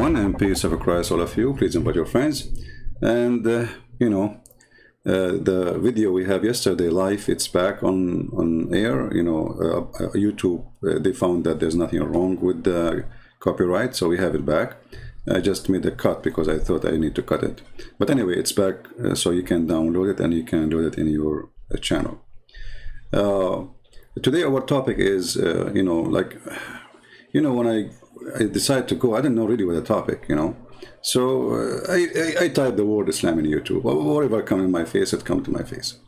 everyone, and peace of Christ, all of you. Please invite your friends. And the video we have yesterday live, it's back on air. YouTube, they found that there's nothing wrong with the copyright, so we have it back. I just made a cut because I thought I need to cut it. But anyway, it's back, so you can download it and you can load it in your channel. Today our topic is, when I decided to go, I didn't know really what the topic, So I typed the word Islam in YouTube. Whatever come in my face, it come to my face.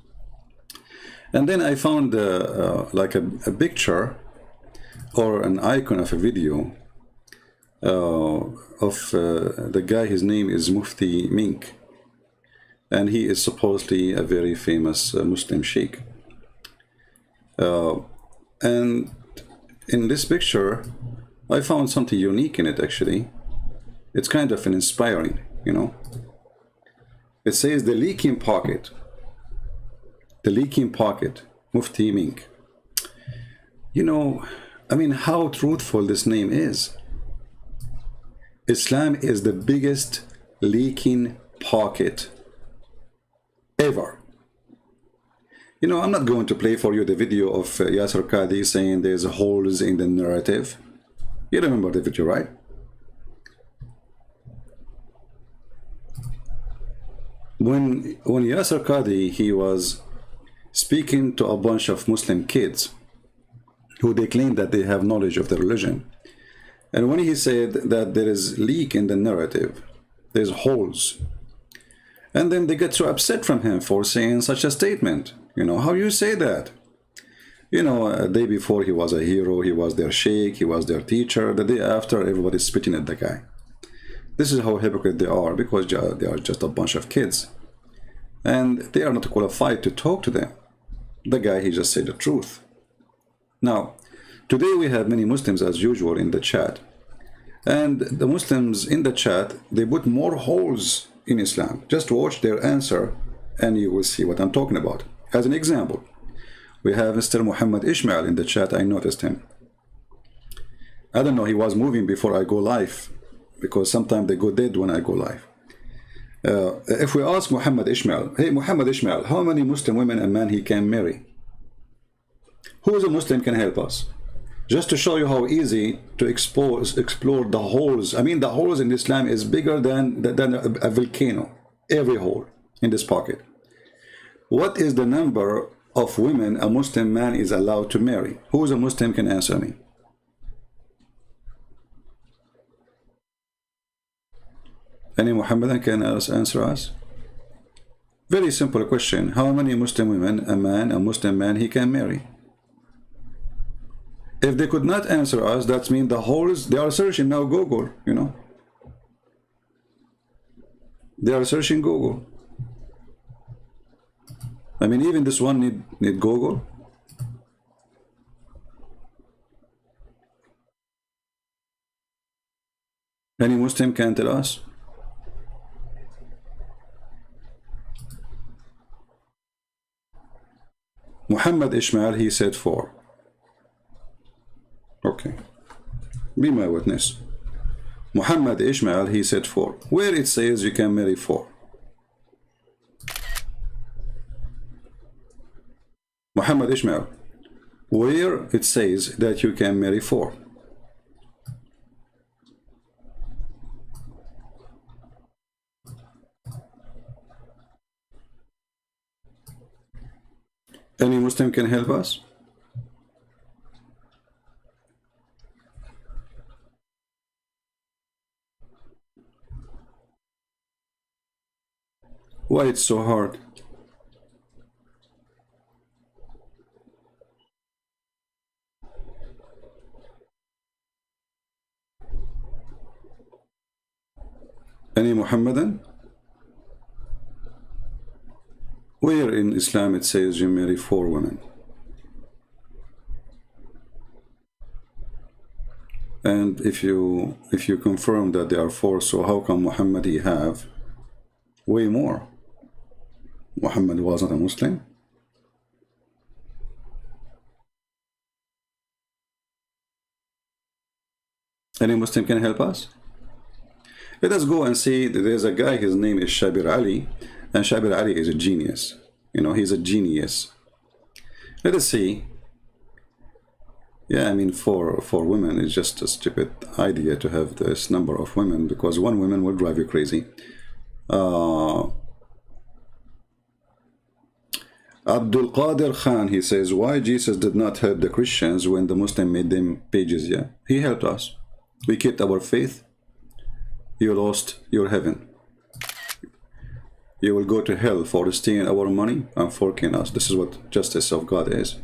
And then I found like a picture or an icon of a video of the guy. His name is Mufti Mink. And he is supposedly a very famous Muslim sheikh. And in this picture, I found something unique in it, actually. It's kind of an inspiring, It says the leaking pocket. The leaking pocket, Mufti Mink. How truthful this name is. Islam is the biggest leaking pocket ever. I'm not going to play for you the video of Yasser Qadi saying there's holes in the narrative. You remember the video, right? When Yasser Qadi, he was speaking to a bunch of Muslim kids who they claim that they have knowledge of the religion. And when he said that there is leak in the narrative, there's holes. And then they get so upset from him for saying such a statement. How you say that? A day before he was a hero, he was their sheikh, he was their teacher. The day after, everybody's spitting at the guy. This is how hypocrite they are, because they are just a bunch of kids. And they are not qualified to talk to them. The guy, he just said the truth. Now, today we have many Muslims as usual in the chat. And the Muslims in the chat, they put more holes in Islam. Just watch their answer and you will see what I'm talking about. As an example, we have Mr. Muhammad Ishmael in the chat. I noticed him. I don't know, he was moving before I go live, because sometimes they go dead when I go live. If we ask Muhammad Ishmael, hey Muhammad Ishmael, how many Muslim women a man he can marry? Who is a Muslim can help us? Just to show you how easy to explore the holes. The holes in Islam is bigger than a volcano. Every hole in this pocket. What is the number of women a Muslim man is allowed to marry? Who is a Muslim can answer me? Any Muhammadan can answer us? Very simple question. How many Muslim women a Muslim man he can marry? If they could not answer us, that means the holes, they are searching now Google, They are searching Google. Even this one need Google. Any Muslim can tell us? Muhammad Ishmael, he said 4. Okay. Be my witness. Muhammad Ishmael, he said 4. Where it says you can marry 4? Muhammad Ishmael, where it says that you can marry 4? Any Muslim can help us? Why it's so hard? Any Muhammadan? Where in Islam it says you marry 4 women? And if you confirm that there are 4, so how come Muhammad he have way more? Muhammad was not a Muslim? Any Muslim can help us? Let us go and see. There's a guy, his name is Shabir Ali, and Shabir Ali is a genius. You know, he's a genius. Let us see. Yeah, I mean, for women, it's just a stupid idea to have this number of women, because one woman will drive you crazy. Abdul Qadir Khan, he says, why Jesus did not help the Christians when the Muslim made them pages? Yeah, he helped us. We kept our faith. You lost your heaven. You will go to hell for stealing our money and forking us. This is what justice of God is.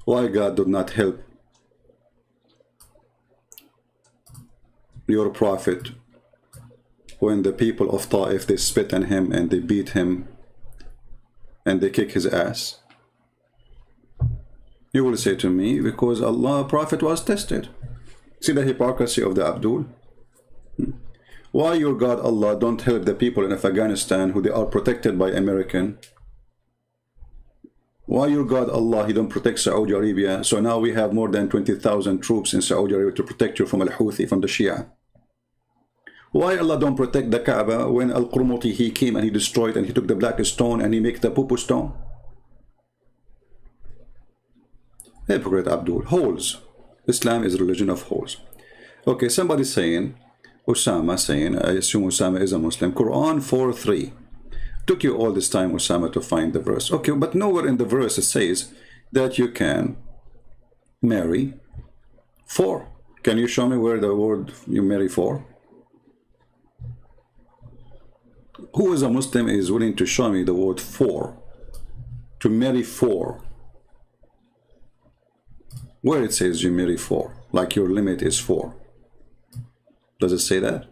Why God did not help your prophet when the people of Ta'if, they spit on him and they beat him and they kick his ass? You will say to me, because Allah, prophet was tested. See the hypocrisy of the Abdul? Why your God Allah don't help the people in Afghanistan who they are protected by American? Why your God Allah, he don't protect Saudi Arabia? So now we have more than 20,000 troops in Saudi Arabia to protect you from Al-Houthi, from the Shia. Why Allah don't protect the Kaaba when Al-Qurmuti, he came and he destroyed and he took the black stone and he make the poo-poo stone? Hypocrite Abdul. Holes. Islam is a religion of holes. Okay, somebody saying, Osama saying, I assume Osama is a Muslim, Quran 4:3. Took you all this time, Osama, to find the verse. Okay, but nowhere in the verse it says that you can marry 4. Can you show me where the word you marry 4? Who is a Muslim is willing to show me the word 4? To marry 4. Where it says you marry 4, like your limit is 4. Does it say that?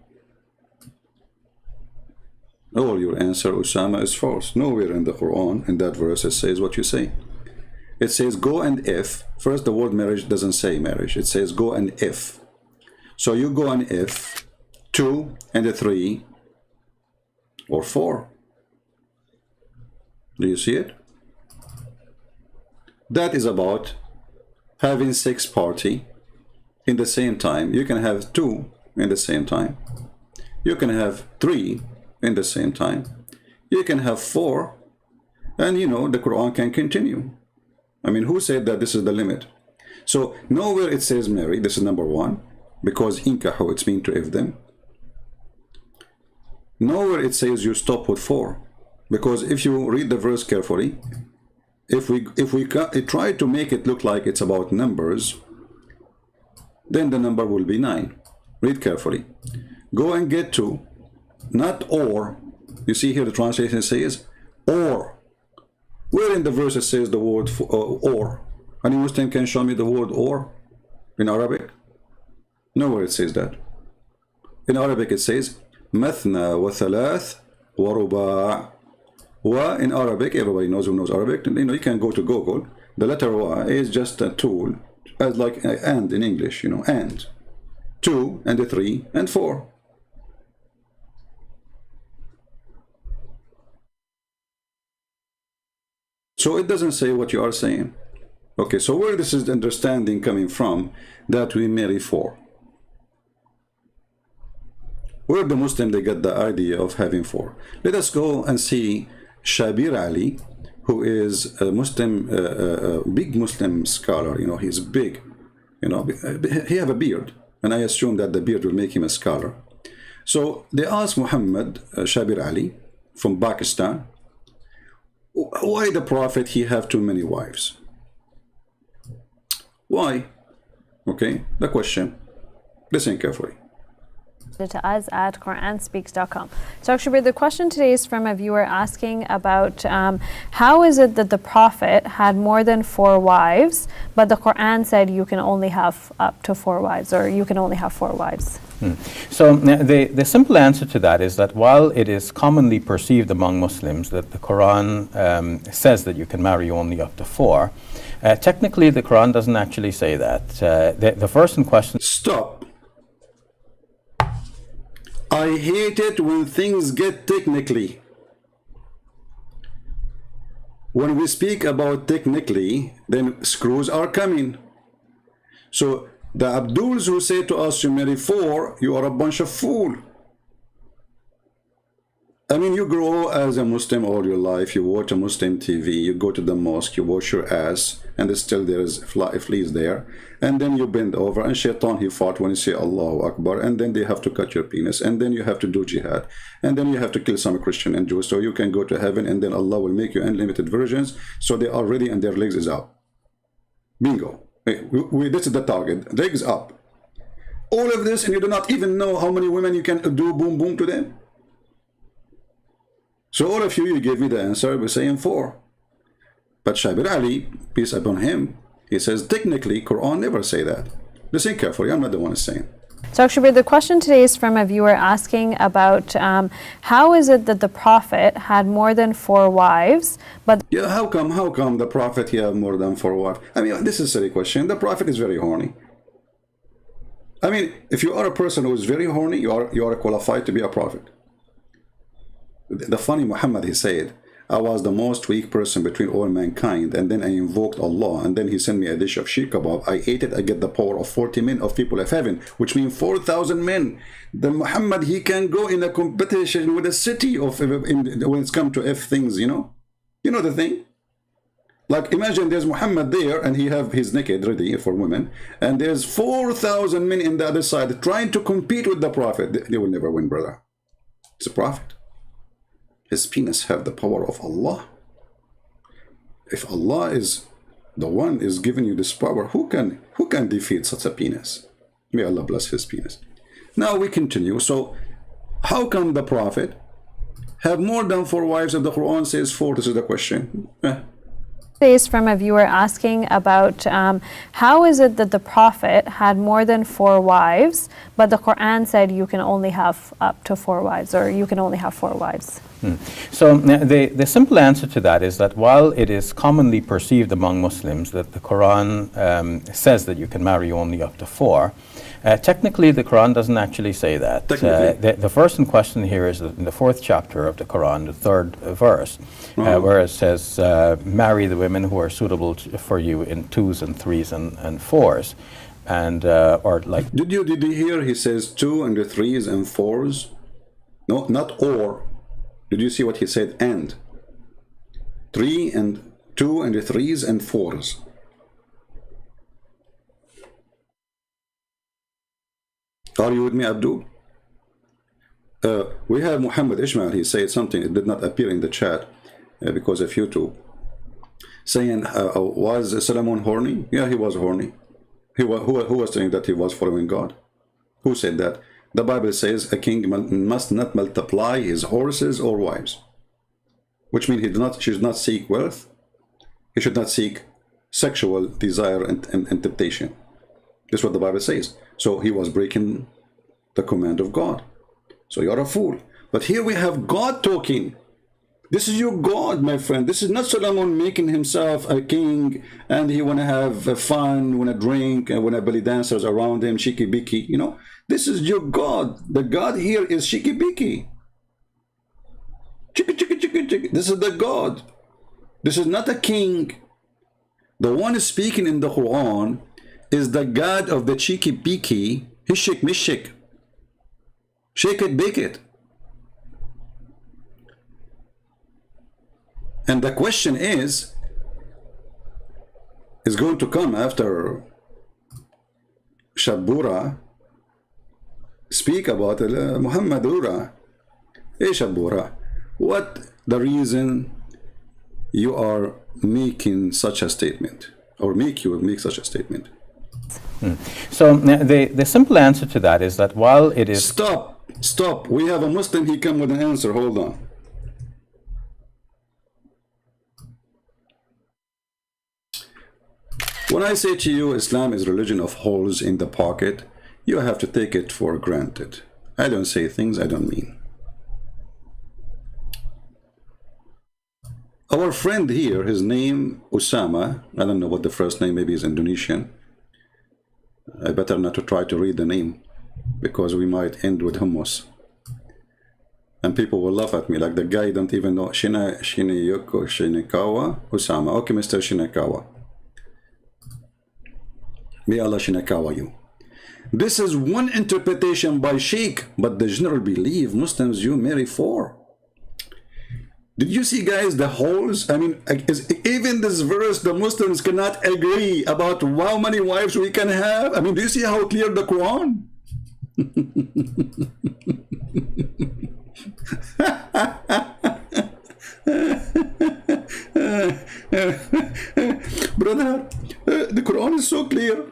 All your answer, Osama, is false. Nowhere in the Quran, in that verse, it says what you say. It says go and if. First, the word marriage doesn't say marriage. It says go and if. So you go and if 2 and 3 or 4. Do you see it? That is about having 6 party in the same time. You can have 2 in the same time. You can have 3 in the same time. You can have 4, and you know the Quran can continue. I mean, who said that this is the limit? So nowhere it says marry. This is number 1, because inkahu, it's mean to if them. Nowhere it says you stop with 4, because if you read the verse carefully, if we try to make it look like it's about numbers, then the number will be 9. Read carefully. Go and get 2, not or. You see here the translation says or. Where in the verse it says the word or? Any Muslim can show me the word or in Arabic? Nowhere it says that. In Arabic it says mathna wa thalath wa ruba'. Wa in Arabic, everybody knows who knows Arabic. You know, you can go to Google. The letter wa is just a tool, as like and in English, you know, and 2 and 3 and 4. So it doesn't say what you are saying. Okay, so where this is the understanding coming from that we marry 4? Where the Muslim they get the idea of having 4? Let us go and see Shabir Ali, who is a Muslim, big Muslim scholar. You know, he's big. You know, he have a beard, and I assume that the beard will make him a scholar. So they asked Muhammad Shabir Ali from Pakistan, why the Prophet he have too many wives? Why? Okay, the question. Listen carefully. To us at QuranSpeaks.com. So actually the question today is from a viewer asking about how is it that the Prophet had more than 4 wives, but the Quran said you can only have up to 4 wives, or you can only have 4 wives? So the simple answer to that is that while it is commonly perceived among Muslims that the Quran says that you can marry only up to 4, technically the Quran doesn't actually say that. The verse in question... Stop. I hate it when things get technically. When we speak about technically, then screws are coming. So the Abduls who say to us you marry 4, you are a bunch of fool. I mean, you grow as a Muslim all your life. You watch a Muslim TV. You go to the mosque. You wash your ass, and still there is fleas there. And then you bend over, and Shaitan, he fought when you say Allahu Akbar. And then they have to cut your penis. And then you have to do jihad. And then you have to kill some Christian and Jews, so you can go to heaven. And then Allah will make you unlimited virgins, so they are ready and their legs is out. Bingo. This is the target. Legs up. All of this, and you do not even know how many women you can do boom boom to them. So all of you gave me the answer by saying 4. But Shabir Ali, peace upon him, he says technically Quran never say that. Listen carefully, I'm not the one saying. So actually, the question today is from a viewer asking about how is it that the Prophet had more than 4 wives, but Yeah, how come the Prophet he have more than 4 wives? I mean, this is a silly question. The Prophet is very horny. I mean, if you are a person who is very horny, you are qualified to be a prophet. The funny Muhammad, he said, I was the most weak person between all mankind, and then I invoked Allah, and then he sent me a dish of sheikh kebab. I ate it, I get the power of 40 men of people of heaven, which means 4,000 men. The Muhammad, he can go in a competition with a city of when it's come to F things, you know? You know the thing? Like, imagine there's Muhammad there, and he have his naked ready for women, and there's 4,000 men in the other side trying to compete with the Prophet. They will never win, brother. It's a prophet. His penis have the power of Allah. If Allah is the one is giving you this power, who can defeat such a penis? May Allah bless his penis. Now we continue. So how come the Prophet have more than 4 wives if the Quran says 4? This is the question. is from a viewer asking about how is it that the Prophet had more than 4 wives, but the Quran said you can only have up to 4 wives, or you can only have 4 wives? So the simple answer to that is that while it is commonly perceived among Muslims that the Quran says that you can marry only up to 4, technically the Quran doesn't actually say that. The verse in question here is in the 4th chapter of the Quran, the 3rd verse, where it says, marry the women who are suitable for you in 2s and 3s and 4s. And, or like... Did you hear he says 2 and the 3s and 4s? No, not or. Did you see what he said? And. 3 and 2 and the 3s and 4s. Are you with me, Abdul? We have Muhammad Ishmael. He said something. It did not appear in the chat because of YouTube. Saying, was Solomon horny? Yeah, he was horny. Who was saying that he was following God? Who said that? The Bible says a king must not multiply his horses or wives. Which means he should not seek wealth. He should not seek sexual desire and temptation. That's what the Bible says. So he was breaking the command of God. So you're a fool. But here we have God talking. This is your God, my friend. This is not Solomon making himself a king and he want to have fun, want to drink, and want to belly dancers around him, shiki-biki, you know. This is your God. The God here is shiki-biki. Chiki-chiki-chiki-chiki. This is the God. This is not a king. The one speaking in the Quran is the God of the cheeky-beaky, hishik mishik. Shake it, bake it. And the question is going to come after Shabura speak about Muhammadura. Hey Shabura, what the reason you are making such a statement, or make such a statement? So the simple answer to that is that while it is... Stop. We have a Muslim, he come with an answer. Hold on. When I say to you Islam is religion of holes in the pocket, you have to take it for granted. I don't say things I don't mean. Our friend here, his name Usama, I don't know what the first name, maybe he's Indonesian. I better not to try to read the name, because we might end with hummus. And people will laugh at me, like the guy don't even know. Shinekawa Usama. Okay, Mr. Shinekawa. May Allah Shinekawa you. This is one interpretation by Sheikh, but the general belief Muslims, you marry 4. Did you see, guys, the holes? I mean, even this verse, the Muslims cannot agree about how many wives we can have. I mean, do you see how clear the Quran? Brother, the Quran is so clear.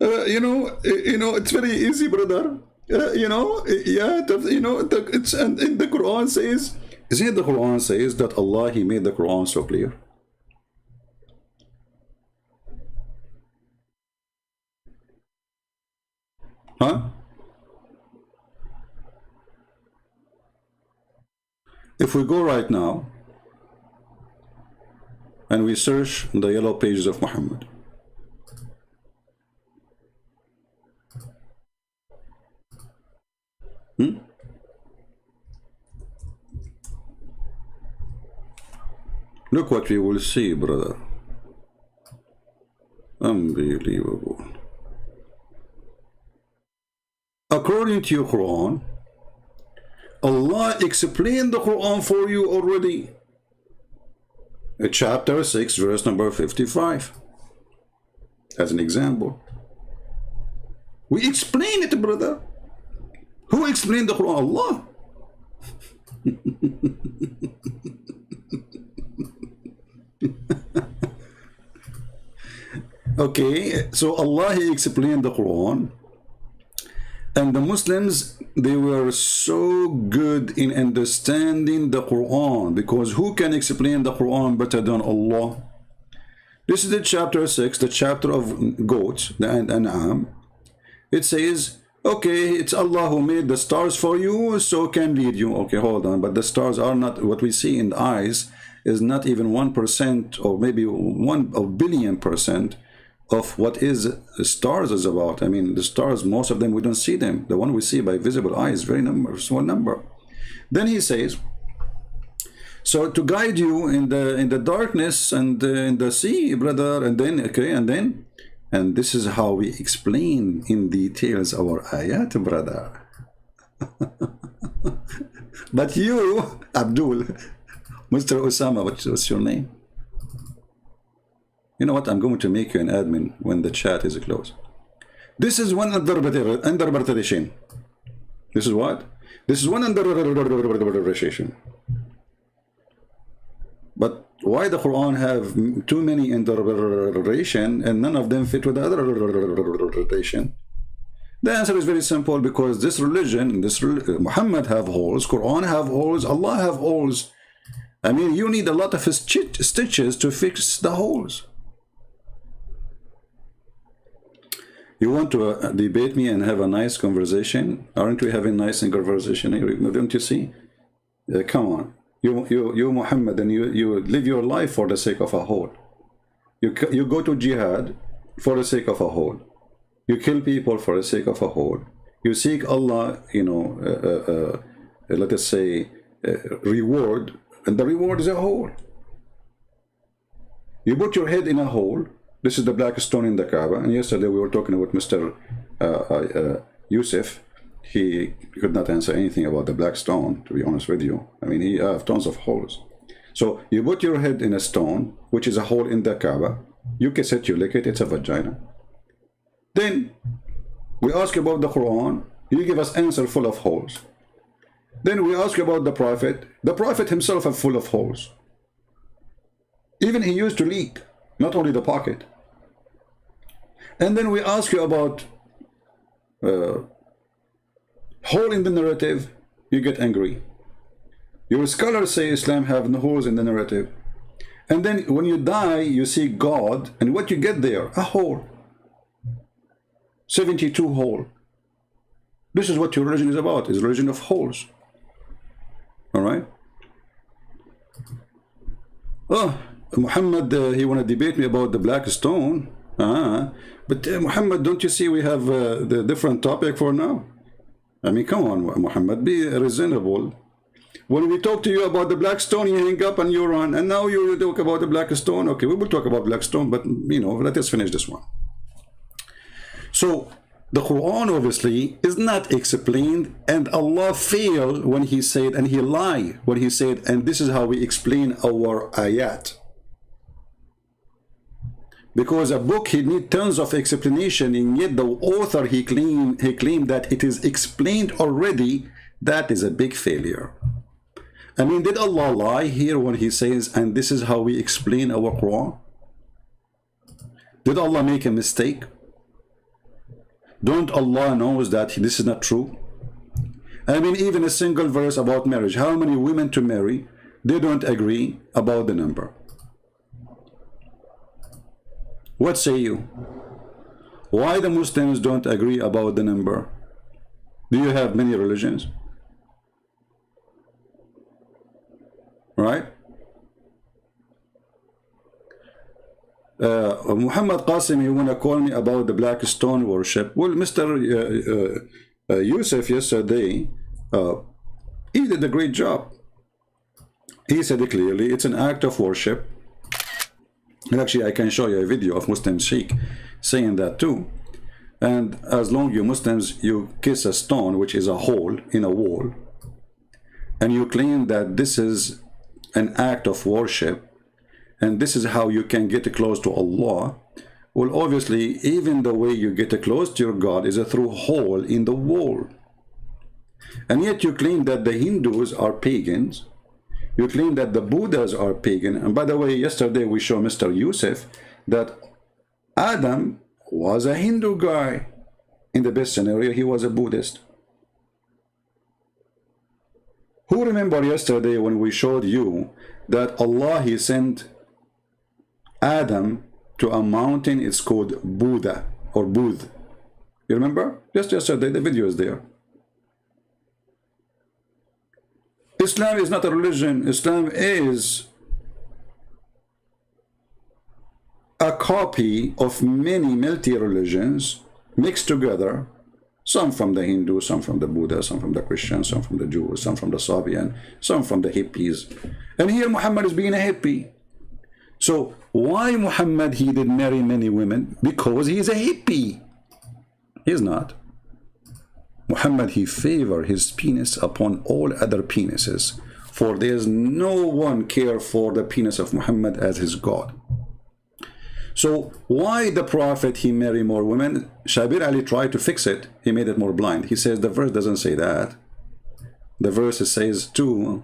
It's very easy, brother. It's and the Quran says, isn't it the Quran says that Allah, He made the Quran so clear? Huh? If we go right now and we search the yellow pages of Muhammad, look what we will see, brother. Unbelievable. According to your Quran, Allah explained the Quran for you already. Chapter 6, verse number 55. As an example. We explain it, brother. Who explained the Quran? Allah. Okay, so Allah, He explained the Quran. And the Muslims, they were so good in understanding the Quran, because who can explain the Quran better than Allah? This is the chapter 6, the chapter of goats, the An'am. It says, okay, it's Allah who made the stars for you, so can lead you. Okay, hold on, but the stars are not, what we see in the eyes is not even 1% or maybe 1 billion percent of what is stars is about. I mean, the stars, most of them we don't see them. The one we see by visible eye is very small number. Then he says, so to guide you in the darkness and in the sea, brother, and then and this is how we explain in details our ayat, brother. But you, Abdul, Mr. Osama, what's your name? You know what? I'm going to make you an admin when the chat is closed. This is one interpretation. This is what? This is one interpretation. But why the Quran have too many interpretation and none of them fit with the other interpretation? The answer is very simple, because this religion, Muhammad have holes, Quran have holes, Allah have holes. I mean, you need a lot of stitches to fix the holes. You want to debate me and have a nice conversation? Aren't we having a nice conversation? Don't you see? Come on. You Muhammad, and you live your life for the sake of a hole. You go to jihad for the sake of a hole. You kill people for the sake of a hole. You seek Allah, let us say, reward, and the reward is a hole. You put your head in a hole. This is the black stone in the Kaaba. And yesterday we were talking with Mr. Yusuf. He could not answer anything about the black stone, to be honest with you. I mean, he has tons of holes. So you put your head in a stone, which is a hole in the Kaaba. You kiss it, you lick it, it's a vagina. Then we ask about the Quran. You give us answer full of holes. Then we ask about the Prophet. The Prophet himself is full of holes. Even he used to leak, not only the pocket. And then we ask you about hole in the narrative, you get angry. Your scholars say Islam have no holes in the narrative. And then when you die, you see God, and what you get there? A hole. 72 hole. This is what your religion is about, is a religion of holes. All right? Oh, Muhammad, he want to debate me about the black stone. But Muhammad, don't you see we have the different topic for now? I mean, come on, Muhammad, be reasonable. When we talk to you about the black stone, you hang up and you run. And now you talk about the black stone. Okay, we will talk about black stone, but, let us finish this one. So, The Quran obviously is not explained, and Allah failed when he said, and he lied when he said, and this is how we explain our ayat. Because a book, he needs tons of explanation, and yet the author, he claimed that it is explained already. That is a big failure. I mean, did Allah lie here when he says, and this is how we explain our Quran? Did Allah make a mistake? Don't Allah knows that this is not true? I mean, even a single verse about marriage, how many women to marry, they don't agree about the number. What say you? Why the Muslims don't agree about the number? Do you have many religions? Right? Muhammad Qasim, you want to call me about the black stone worship? Well, Mr. Yusuf yesterday, he did a great job. He said it clearly, it's an act of worship. And actually, I can show you a video of Muslim Sheikh saying that too. And as long as you Muslims, you kiss a stone, which is a hole in a wall, and you claim that this is an act of worship, and this is how you can get close to Allah. Well, obviously, even the way you get close to your God is through a hole in the wall. And yet you claim that the Hindus are pagans. You claim that the Buddhas are pagan. And by the way, yesterday we showed Mr. Yusuf that Adam was a Hindu guy. In the best scenario, he was a Buddhist. Who remember yesterday when we showed you that Allah, he sent Adam to a mountain, it's called Buddha or Budh. You remember? Just yesterday, the video is there. Islam is not a religion. Islam is a copy of many multi-religions mixed together. Some from the Hindu, some from the Buddha, some from the Christians, some from the Jews, some from the Sabian, some from the hippies. And here Muhammad is being a hippie. So why Muhammad, he did marry many women? Because he is a hippie. He is not. Muhammad, he favored his penis upon all other penises, for there is no one care for the penis of Muhammad as his God. So why the Prophet, he marry more women? Shabir Ali tried to fix it. He made it more blind. He says the verse doesn't say that. The verse says 2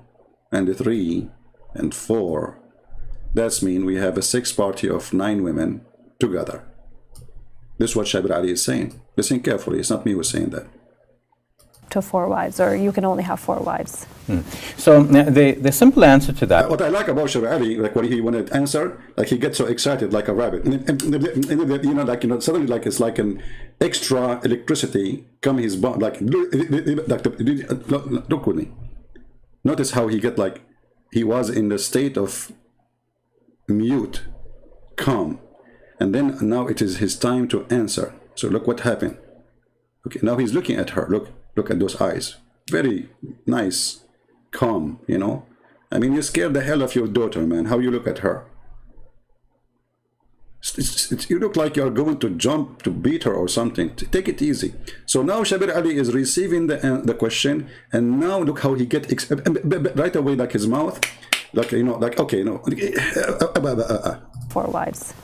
and 3 and 4. That's mean we have a 6 party of 9 women together. This is what Shabir Ali is saying. Listen carefully. It's not me who is saying that. To 4 wives, or you can only have 4 wives. So the simple answer to that. What I like about Shabir Ali, like when he wanted to answer, like he gets so excited like a rabbit. And suddenly like it's like an extra electricity come his body. Like look with me. Notice how he get like he was in the state of mute, calm, and then now it is his time to answer. So look what happened. Okay, now he's looking at her. Look at those eyes. Very nice, calm, you know. I mean, you scared the hell of your daughter, man. How you look at her. You look like you're going to jump to beat her or something. Take it easy. So now Shabir Ali is receiving the question, and now look how he get right away, like his mouth, like, you know, like, okay, no. 4 wives.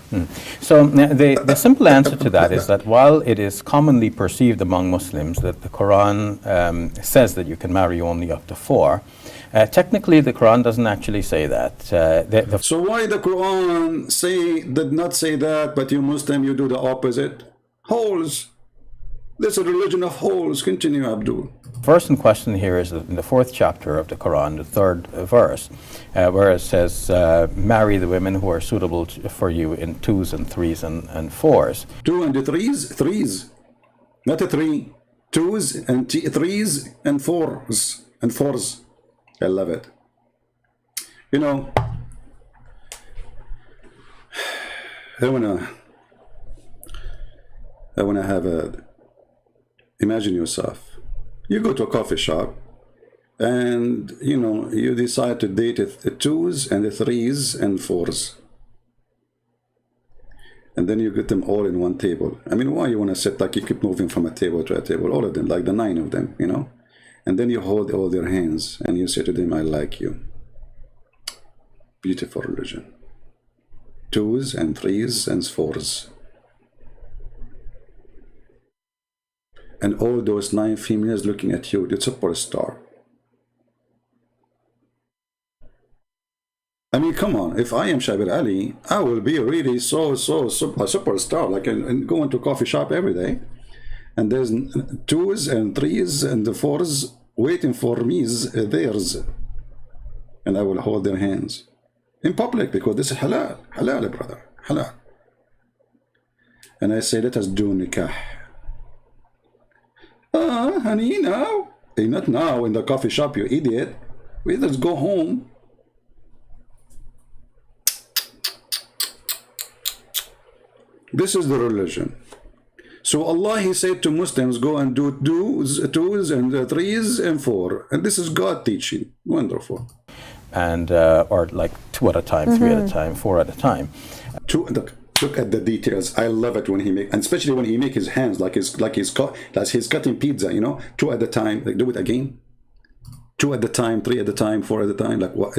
So the simple answer to that is that while it is commonly perceived among Muslims that the Quran says that you can marry only up to 4, technically the Quran doesn't actually say that. So why the Quran did not say that, but you Muslim, you do the opposite? Holes. There's a religion of holes. Continue, Abdul. Verse in question here is in the 4th chapter of the Quran, the 3rd verse, where it says, marry the women who are suitable for you in 2s and 3s and 4s. 2 and 3s? 3s. Not a 3. 2s and 3s and 4s. And 4s. I love it. You know, I wanna have a, imagine yourself. You go to a coffee shop and, you know, you decide to date the 2s and the 3s and 4s. and then you get them all in one table. I mean, why you want to sit like you keep moving from a table to a table, all of them, like the 9 of them, you know? And then you hold all their hands and you say to them, I like you. Beautiful religion. 2s and 3s and 4s. And all those 9 females looking at you, the superstar. I mean, come on, if I am Shabir Ali, I will be really a superstar, like and go into a coffee shop every day. And there's 2s and 3s and the 4s waiting for me, theirs. And I will hold their hands in public because this is halal, halal, brother, halal. And I say, let us do nikah. Honey, now? Hey, not now in the coffee shop, you idiot. We just go home. This is the religion. So Allah, He said to Muslims, go and do 2s and 3s and 4. And this is God teaching. Wonderful. And or like 2 at a time, 3 at a time, 4 at a time. Look at the details. I love it when he make, and especially when he make his hands like he's cutting pizza. You know, 2 at a time. Like do it again. 2 at a time, 3 at a time, 4 at a time. Like what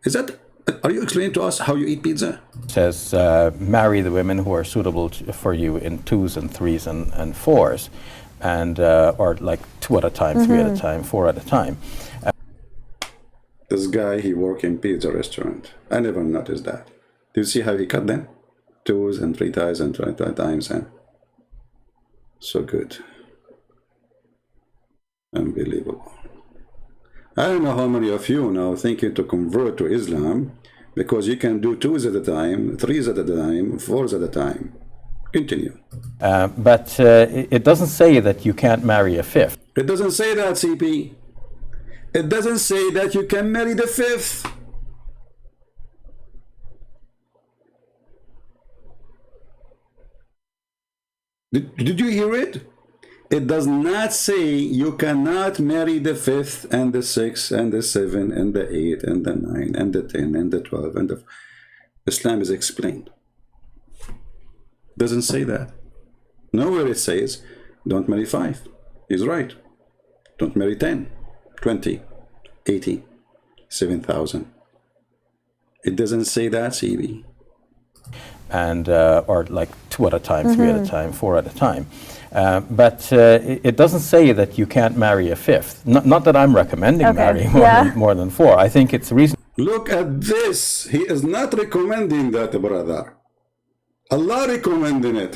is that? Are you explaining to us how you eat pizza? It says marry the women who are suitable for you in 2s and 3s and 4s, and or like 2 at a time, 3 at a time, 4 at a time. This guy, he work in pizza restaurant. I never noticed that. Do you see how he cut them? 2s and 3 times and 3 times, and so good. Unbelievable. I don't know how many of you now thinking to convert to Islam because you can do 2s at a time, 3s at a time, 4s at a time. Continue. But it doesn't say that you can't marry a 5th. It doesn't say that, CP. It doesn't say that you can marry the 5th. Did you hear it? It does not say you cannot marry the 5th and the 6th and the 7 and the 8 and the 9 and the 10 and the 12 and the... Islam is explained. Doesn't say that. Nowhere it says, don't marry 5. He's right. Don't marry 10, 20, 80, 7,000. It doesn't say that, CB. And or like 2 at a time, 3 at a time, 4 at a time. But it doesn't say that you can't marry a 5th. Not that I'm recommending marrying more than 4. I think it's reasonable. Look at this. He is not recommending that, brother. Allah recommending it.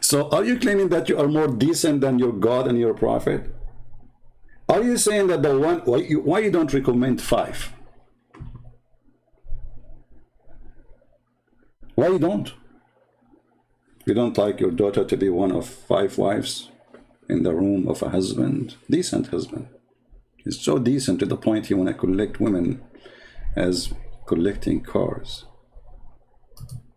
So are you claiming that you are more decent than your God and your Prophet? Are you saying that the one, why you don't recommend 5? Why you don't? You don't like your daughter to be one of 5 wives in the room of a husband? Decent husband. He's so decent to the point he want to collect women as collecting cars.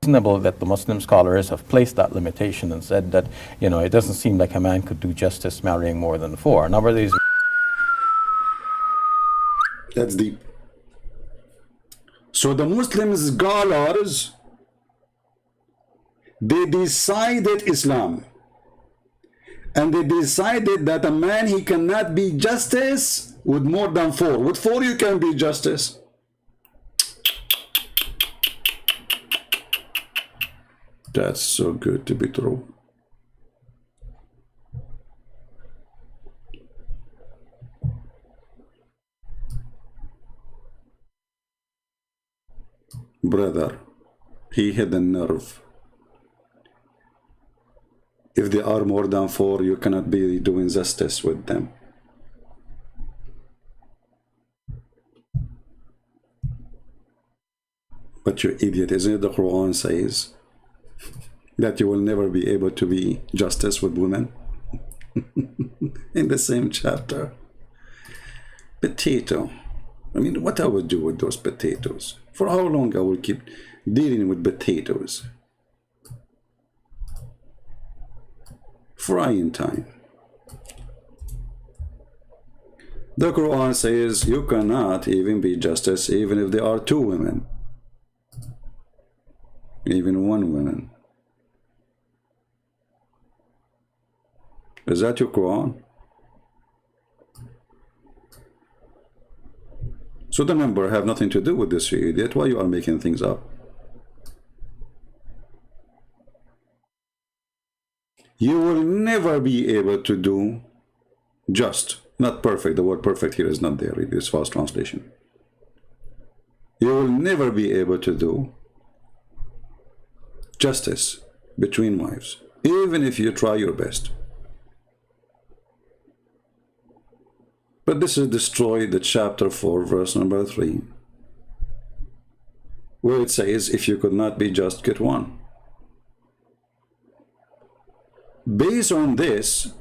Reasonable that the Muslim scholars have placed that limitation and said that, you know, it doesn't seem like a man could do justice marrying more than 4. Now, whether these... That's deep. So the Muslim scholars, they decided Islam, and they decided that a man, he cannot be justice with more than 4. With 4 you can be justice. That's so good to be true. Brother, he hit the nerve. If they are more than 4, you cannot be doing justice with them. But you idiot, isn't it the Quran says that you will never be able to be justice with women? In the same chapter. Potato. I mean, what I would do with those potatoes? For how long I will keep dealing with potatoes? Frying time. The Quran says you cannot even be justice even if there are 2 women. Even one woman. Is that your Quran? So the number have nothing to do with this, you idiot. Why you are making things up? You will never be able to do just, not perfect. The word perfect here is not there. It is false translation. You will never be able to do justice between wives, even if you try your best. But this is destroyed the chapter 4, verse number 3, where it says, if you could not be just, get one. Based on this,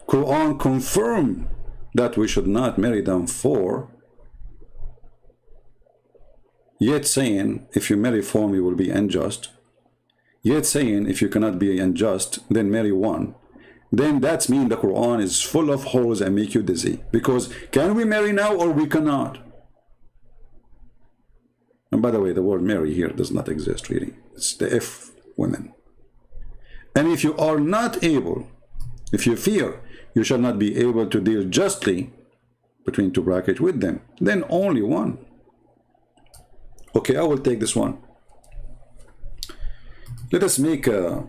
Quran confirm that we should not marry them for, yet saying, if you marry four, you will be unjust. Yet saying, if you cannot be unjust, then marry one. Then that's mean the Quran is full of holes and make you dizzy. Because can we marry now or we cannot? And by the way, the word marry here does not exist really. It's the if women. And if you are not able, if you fear you shall not be able to deal justly between two brackets with them, then only one. Okay, I will take this one. Let us make a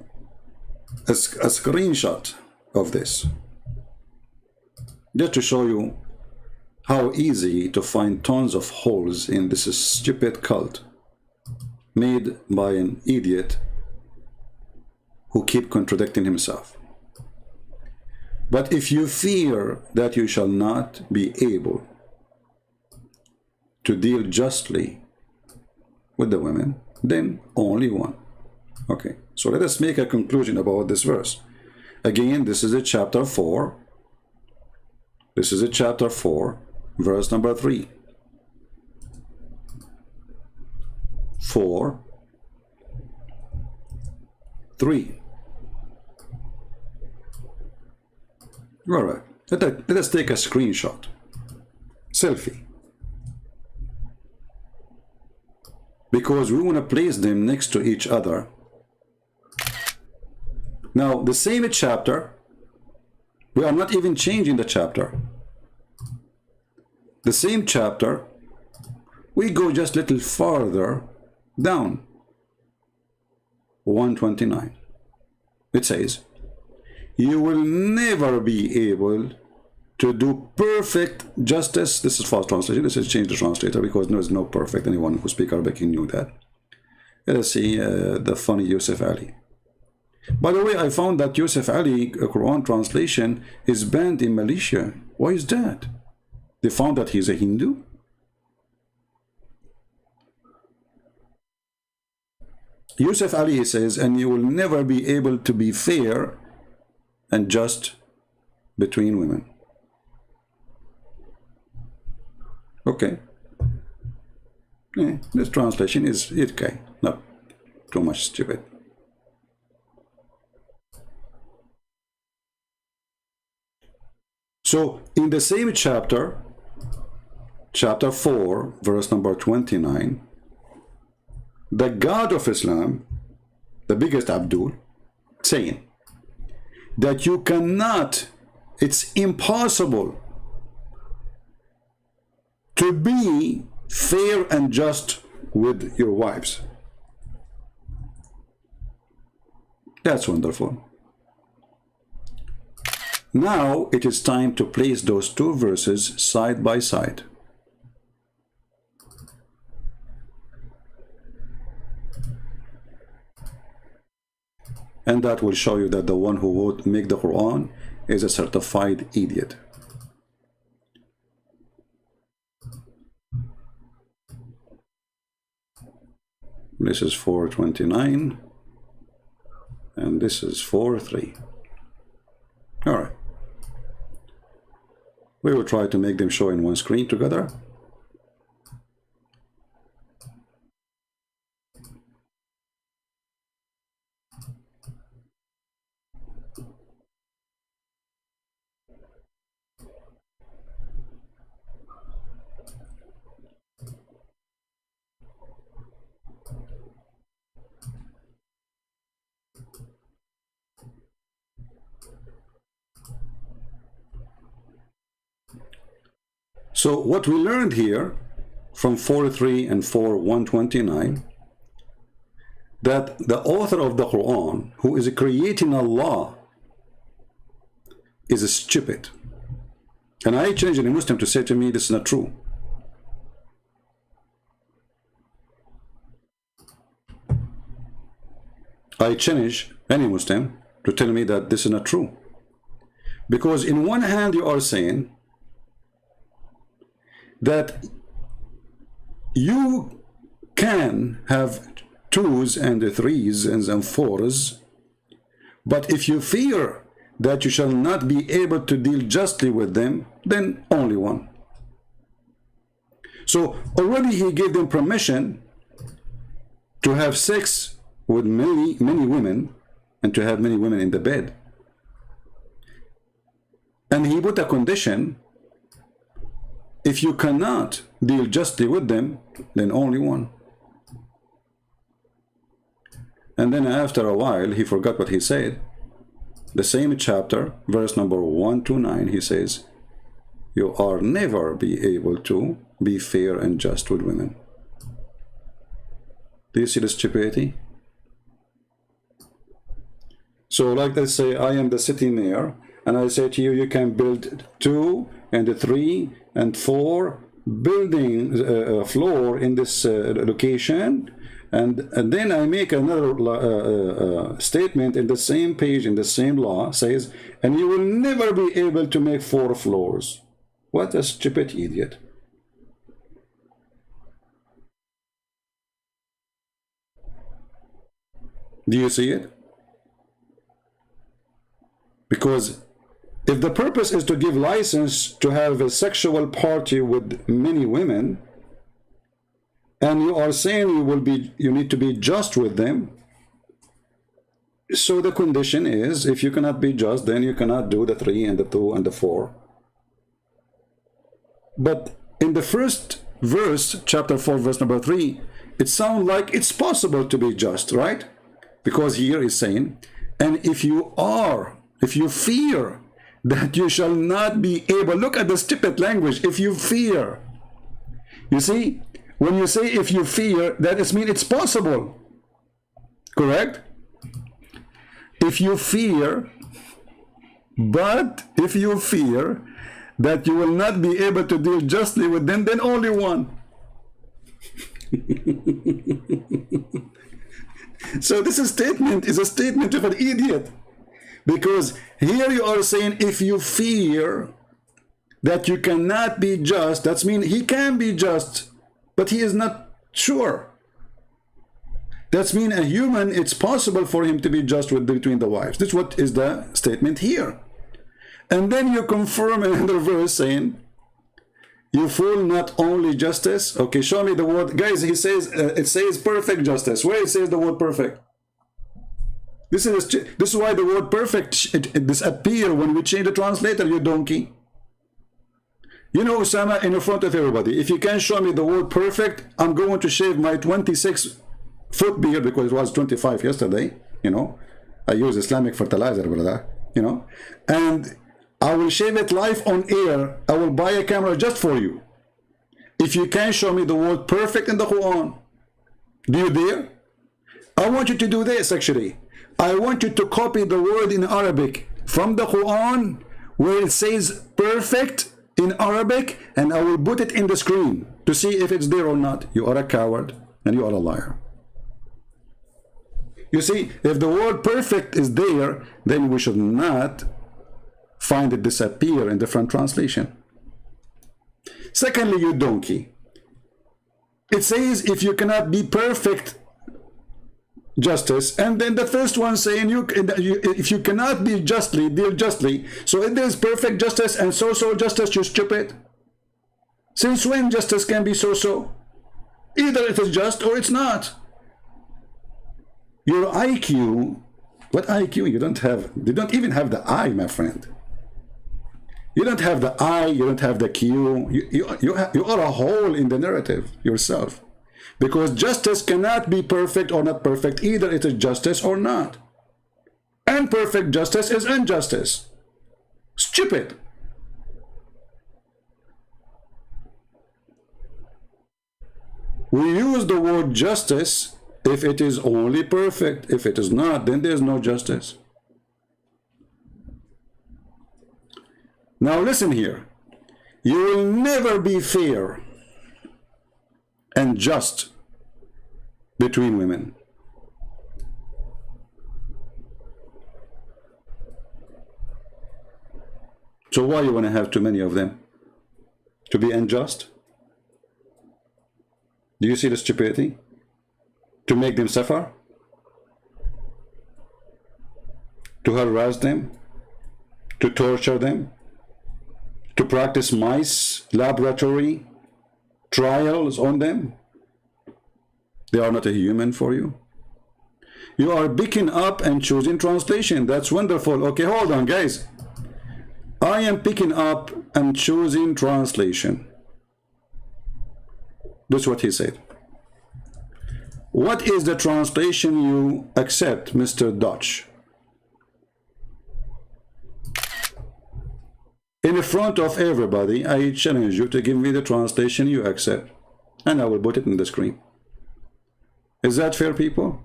screenshot of this, just to show you how easy to find tons of holes in this stupid cult made by an idiot who keep contradicting himself. But if you fear that you shall not be able to deal justly with the women, then only one. Okay, so let us make a conclusion about this verse. Again, this is a chapter 4. This is a chapter 4, verse number 3. 4, 3. All right, let us take a screenshot. Selfie. Because we want to place them next to each other. Now, the same chapter, we are not even changing the chapter. The same chapter, we go just a little farther down. 129. It says, you will never be able to do perfect justice. This is false translation. This is change the translator because there is no perfect. Anyone who speaks Arabic knew that. Let us see the funny Yusuf Ali. By the way, I found that Yusuf Ali Quran translation is banned in Malaysia. Why is that? They found that he's a Hindu? Yusuf Ali, he says, and you will never be able to be fair and just between women. Okay. This translation is okay, not too much stupid. So in the same chapter, chapter 4, verse number 29, the God of Islam, the biggest Abdul, saying that you cannot, it's impossible to be fair and just with your wives. That's wonderful. Now it is time to place those two verses side by side. And that will show you that the one who would make the Quran is a certified idiot. This is 429 and this is 43. All right. We will try to make them show in one screen together. So what we learned here from 43 and 4:129, that the author of the Quran, who is creating a law, is stupid. And I challenge any Muslim to say to me, this is not true. I challenge any Muslim to tell me that this is not true. Because in one hand you are saying that you can have 2s and 3s and 4s, but if you fear that you shall not be able to deal justly with them, then only 1. So already he gave them permission to have sex with many women and to have many women in the bed. And he put a condition: if you cannot deal justly with them, then only 1. And then after a while, he forgot what he said. The same chapter, verse number 129, he says, you are never be able to be fair and just with women. Do you see the stupidity? So like let's say I am the city mayor, and I say to you, you can build 2 and 3 and 4 building floor in this location, and then I make another statement in the same page, in the same law, says, and you will never be able to make 4 floors. What a stupid idiot. Do you see it? Because if the purpose is to give license to have a sexual party with many women, and you are saying you need to be just with them, so the condition is, if you cannot be just, then you cannot do the 3 and the 2 and the 4. But in the first verse, chapter 4, verse number 3, it sounds like it's possible to be just, right? Because here is saying, and if you fear that you shall not be able, look at the stupid language, if you fear. You see, when you say if you fear, that means it's possible. Correct? If you fear, but if you fear that you will not be able to deal justly with them, then only 1. So this statement is a statement of an idiot. Because here you are saying, if you fear that you cannot be just, that means he can be just, but he is not sure. That means a human, it's possible for him to be just between the wives. This is what is the statement here. And then you confirm another verse saying, you fool, not only justice. Okay, show me the word. Guys, he says, it says perfect justice. Where it says the word perfect? This is why the word perfect it disappears when we change the translator, you donkey. You know, Osama, in front of everybody, if you can show me the word perfect, I'm going to shave my 26-foot beard, because it was 25 yesterday, you know. I use Islamic fertilizer, brother, you know. And I will shave it live on air. I will buy a camera just for you. If you can show me the word perfect in the Quran. Do you dare? I want you to do this, actually. I want you to copy the word in Arabic from the Quran where it says perfect in Arabic, and I will put it in the screen to see if it's there or not. You are a coward and you are a liar. You see, if the word perfect is there, then we should not find it disappear in different translation. Secondly, you donkey. It says if you cannot be perfect justice, and then the first one saying if you cannot be justly, deal justly. So if there's perfect justice and so-so justice, you stupid. Since when justice can be so-so? Either it is just or it's not. Your IQ, what IQ? You don't have, you don't even have the I, my friend. You don't have the I, you don't have the Q. You are a hole in the narrative yourself. Because justice cannot be perfect or not perfect. Either it is justice or not. And perfect justice is injustice. Stupid. We use the word justice if it is only perfect. If it is not, then there's no justice. Now listen here. You will never be fair and just between women. So why you want to have too many of them? To be unjust? Do you see the stupidity? To make them suffer? To harass them? To torture them? To practice mice, laboratory trials on them? They are not a human for you. You are picking up and choosing translation. That's wonderful. Okay, hold on, guys. I am picking up and choosing translation. That's what he said. What is the translation you accept, Mr. Dutch? In the front of everybody, I challenge you to give me the translation you accept, and I will put it in the screen. Is that fair, people?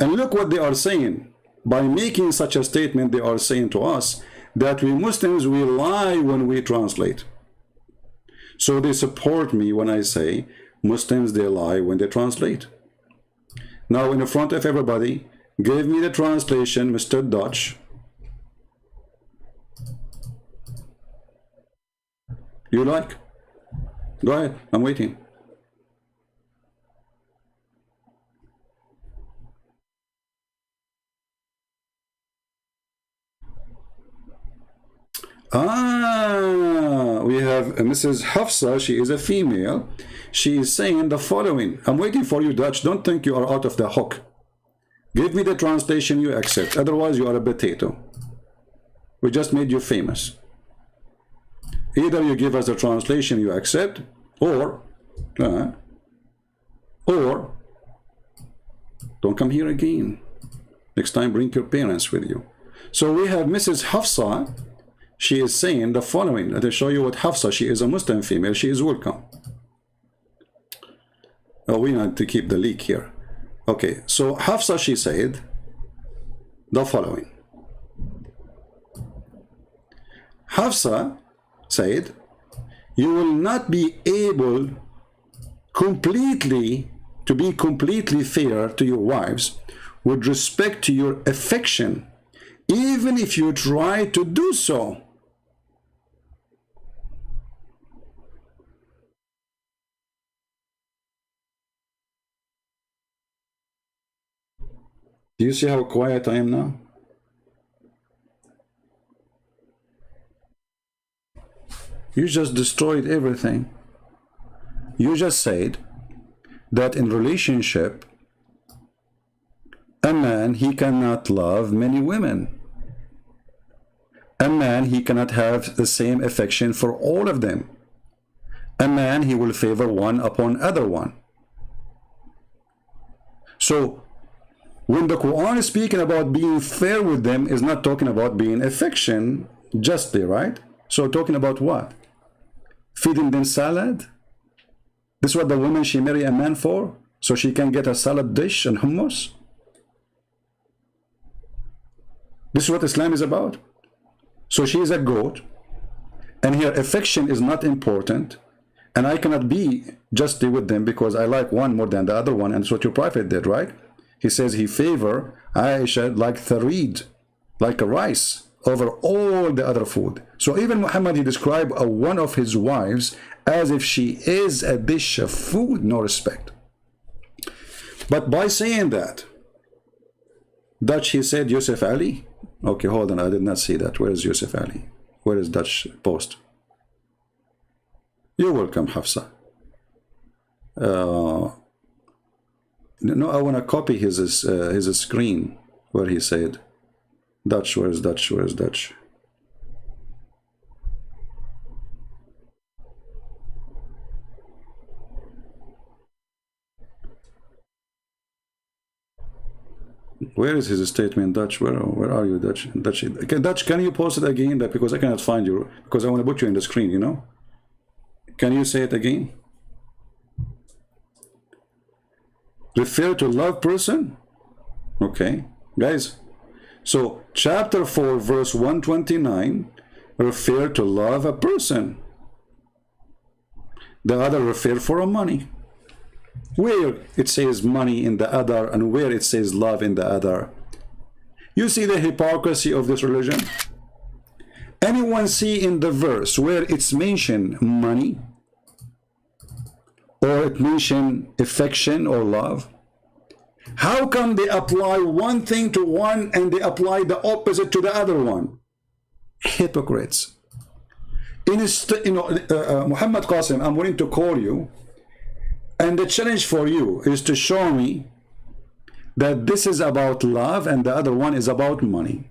And look what they are saying. By making such a statement, they are saying to us that we Muslims, we lie when we translate. So they support me when I say Muslims, they lie when they translate. Now, in the front of everybody, give me the translation, Mr. Dutch. You like? Go ahead, I'm waiting. We have Mrs. Hafsa. She is a female. She is saying the following. I'm waiting for you, Dutch. Don't think you are out of the hook. Give me the translation you accept. Otherwise, you are a potato. We just made you famous. Either you give us the translation you accept, or don't come here again. Next time, bring your parents with you. So we have Mrs. Hafsa. She is saying the following. Let me show you what Hafsa, she is a Muslim female. She is welcome. Oh, we need to keep the leak here. Okay, so Hafsa, she said the following. Hafsa said, you will not be able to be completely fair to your wives with respect to your affection, even if you try to do so. Do you see how quiet I am now? You just destroyed everything. You just said that in relationship, a man, he cannot love many women. A man, he cannot have the same affection for all of them. A man, he will favor one upon other one. So, when the Quran is speaking about being fair with them, is not talking about being affection justly, right? So talking about what? Feeding them salad? This is what the woman she marry a man for? So she can get a salad dish and hummus? This is what Islam is about? So she is a goat, and her affection is not important, and I cannot be justly with them because I like one more than the other one, and that's what your prophet did, right? He says he favor Aisha like tharid, like a rice, over all the other food. So even Muhammad, he described one of his wives as if she is a dish of food, no respect. But by saying that, Dutch, he said Yusuf Ali. Okay, hold on, I did not see that. Where is Yusuf Ali? Where is Dutch post? You're welcome, Hafsa. No, I want to copy his screen where he said, Dutch, where's Dutch, where's Dutch? Where is his statement, Dutch? Where are you, Dutch? Dutch, can you post it again? Because I cannot find you, because I want to put you in the screen, you know? Can you say it again? Refer to love person? Okay, guys. So chapter 4 verse 129 refer to love a person. The other refer for a money. Where it says money in the other and where it says love in the other. You see the hypocrisy of this religion? Anyone see in the verse where it's mentioned money? Or it mentioned affection or love? How come they apply one thing to one and they apply the opposite to the other one? Hypocrites. Muhammad Qasim, I'm willing to call you, and the challenge for you is to show me that this is about love and the other one is about money.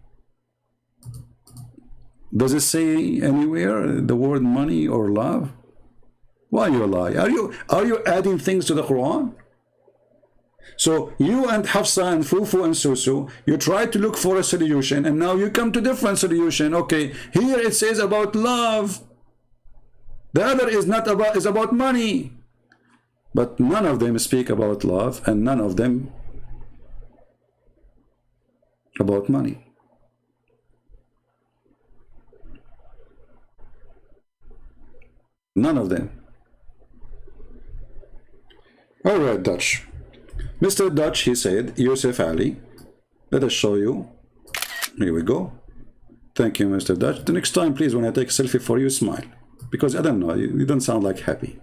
Does it say anywhere the word money or love? Why you lie? Are you adding things to the Quran? So you and Hafsa and Fufu and Susu, you try to look for a solution and now you come to different solution. Okay, here it says about love. The other is not about, is about money. But none of them speak about love and none of them about money. None of them. All right, Dutch. Mr. Dutch, he said, Yusuf Ali. Let us show you. Here we go. Thank you, Mr. Dutch. The next time, please, when I take a selfie for you, smile. Because I don't know, you don't sound like happy.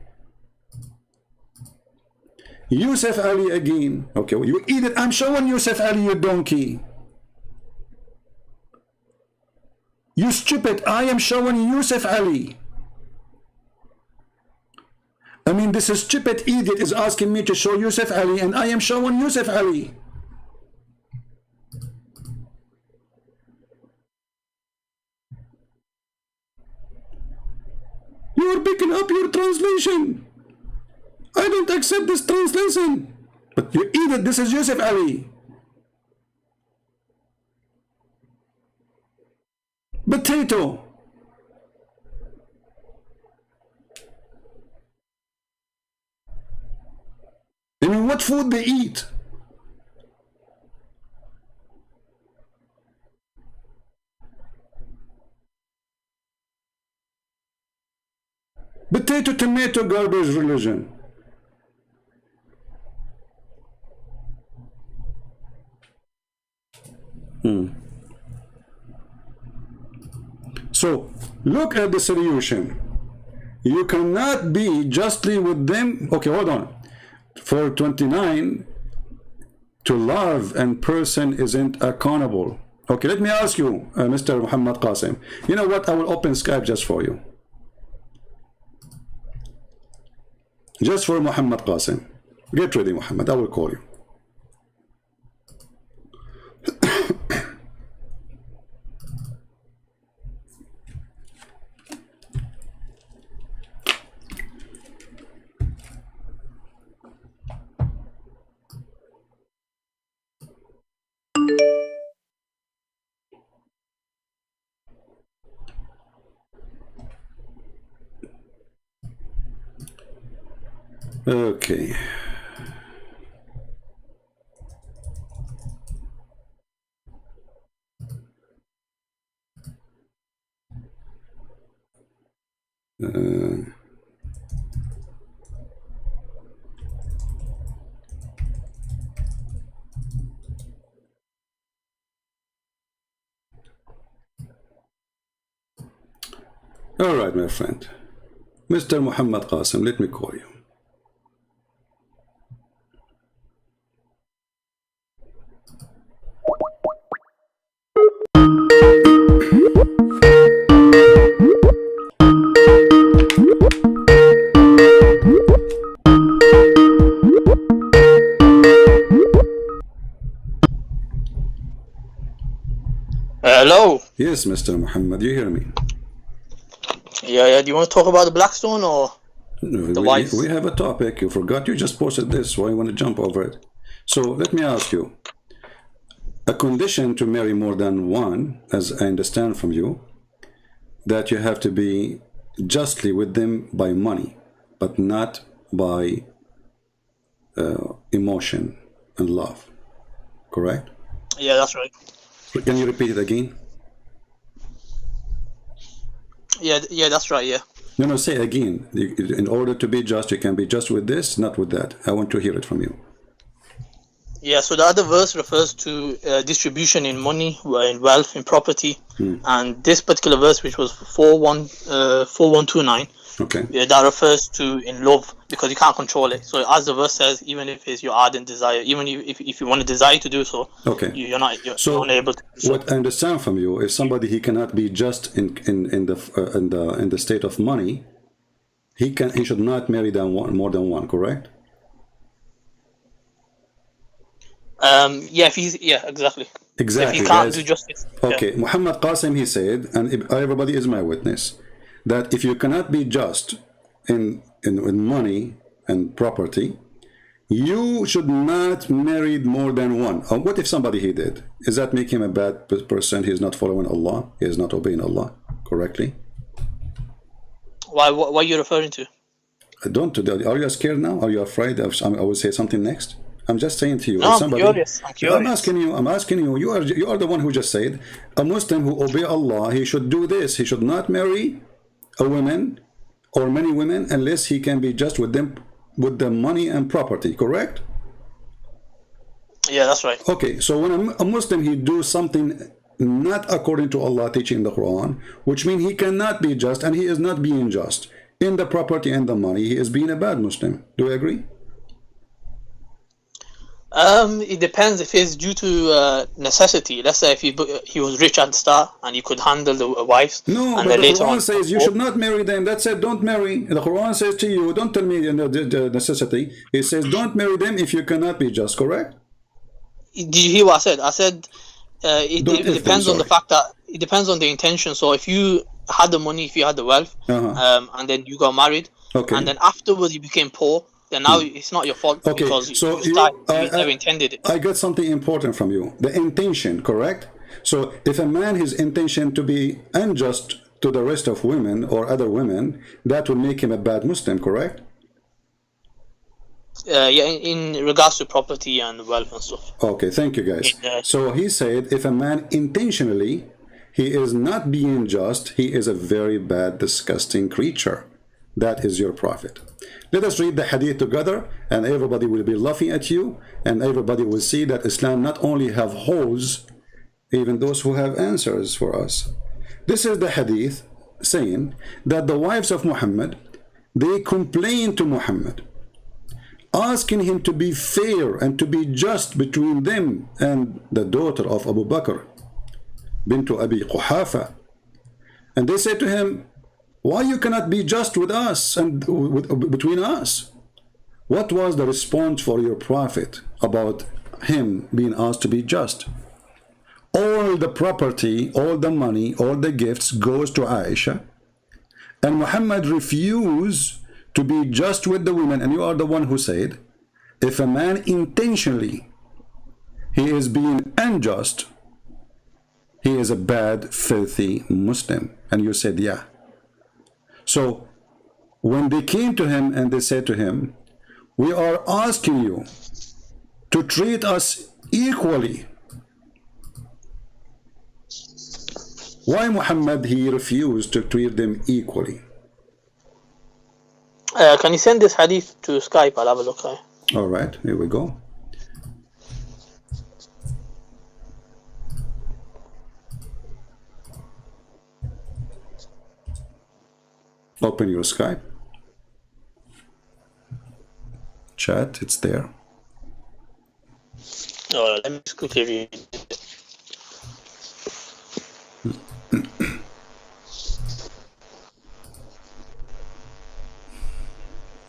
Yusuf Ali again. Okay, well, you eat it. I'm showing Yusuf Ali, you donkey. You stupid. I am showing Yusuf Ali. I mean, this stupid idiot is asking me to show Yusuf Ali, and I am showing Yusuf Ali. You are picking up your translation. I don't accept this translation. But you idiot, this is Yusuf Ali. Potato. I mean, what food they eat? Potato, tomato, garbage religion. So, look at the solution. You cannot be justly with them. Okay, hold on. For 29, to love and person isn't accountable. Okay, let me ask you, Mr. Muhammad Qasim. You know what? I will open Skype just for you. Just for Muhammad Qasim. Get ready, Muhammad. I will call you. Okay. All right, my friend. Mr. Muhammad Qasim, let me call you. Hello. Yes, Mr. Muhammad, you hear me? Yeah. Do you want to talk about the Blackstone or the wife? We have a topic. You forgot. You just posted this. Why you want to jump over it? So let me ask you. A condition to marry more than one, as I understand from you, that you have to be justly with them by money, but not by emotion and love. Correct? Yeah, that's right. Can you repeat it again? Yeah, that's right. Yeah. No, say again. In order to be just, you can be just with this, not with that. I want to hear it from you. Yeah, so the other verse refers to distribution in money, in wealth, in property, and this particular verse, which was 4129, Okay. yeah, that refers to in love, because you can't control it. So as the verse says, even if it's your ardent desire, even if you want to desire to do so, Okay. you're unable to do so. What I understand from you, if somebody he cannot be just in the state of money, he should not marry more than one. Correct? Yeah, exactly. Exactly. If he can't guys. do justice. Okay, Yeah. Muhammad Qasim, he said, and everybody is my witness, that if you cannot be just in money and property, you should not marry more than one. What if somebody he did? Does that make him a bad person? He is not following Allah. He is not obeying Allah correctly. Why? What are you referring to? Are you scared now? Are you afraid I will say something next? I'm just saying to you. No, I'm curious. I'm asking you. You are the one who just said a Muslim who obey Allah, he should do this. He should not marry a woman or many women unless he can be just with them with the money and property. Correct? Yeah, that's right. Okay. So when a Muslim he do something not according to Allah teaching in the Quran, which means he cannot be just, and he is not being just in the property and the money. He is being a bad Muslim. Do you agree? It depends if it's due to necessity. Let's say if he was rich at the start and he could handle the wives. No, and but the later Quran on, says you should not marry them. That said, don't marry. The Quran says to you, don't tell me the necessity. It says don't marry them if you cannot be just. Correct? Did you hear what I said? I said it depends on the fact that it depends on the intention. So if you had the money, if you had the wealth, and then you got married, and then afterwards you became poor, then now it's not your fault because so you never intended it. I got something important from you. The intention, correct? So if a man his intention to be unjust to the rest of women or other women, that will make him a bad Muslim, correct? Yeah, in regards to property and wealth and stuff. Okay, thank you guys. So he said if a man intentionally he is not being just, he is a very bad, disgusting creature. That is your prophet. Let us read the hadith together, and everybody will be laughing at you, and everybody will see that Islam not only have holes, even those who have answers for us. This is the hadith saying that the wives of Muhammad, they complained to Muhammad, asking him to be fair and to be just between them and the daughter of Abu Bakr, bintu Abi Quhafa. And they said to him, why you cannot be just with us and between us? What was the response for your prophet about him being asked to be just? All the property, all the money, all the gifts goes to Aisha, and Muhammad refused to be just with the women. And you are the one who said, if a man intentionally he is being unjust, he is a bad, filthy Muslim. And you said, yeah. So when they came to him and they said to him, we are asking you to treat us equally. Why Muhammad he refused to treat them equally? Can you send this hadith to Skype? I'll have a look. All right, here we go. Open your Skype. Chat, it's there. Let me just quickly read it.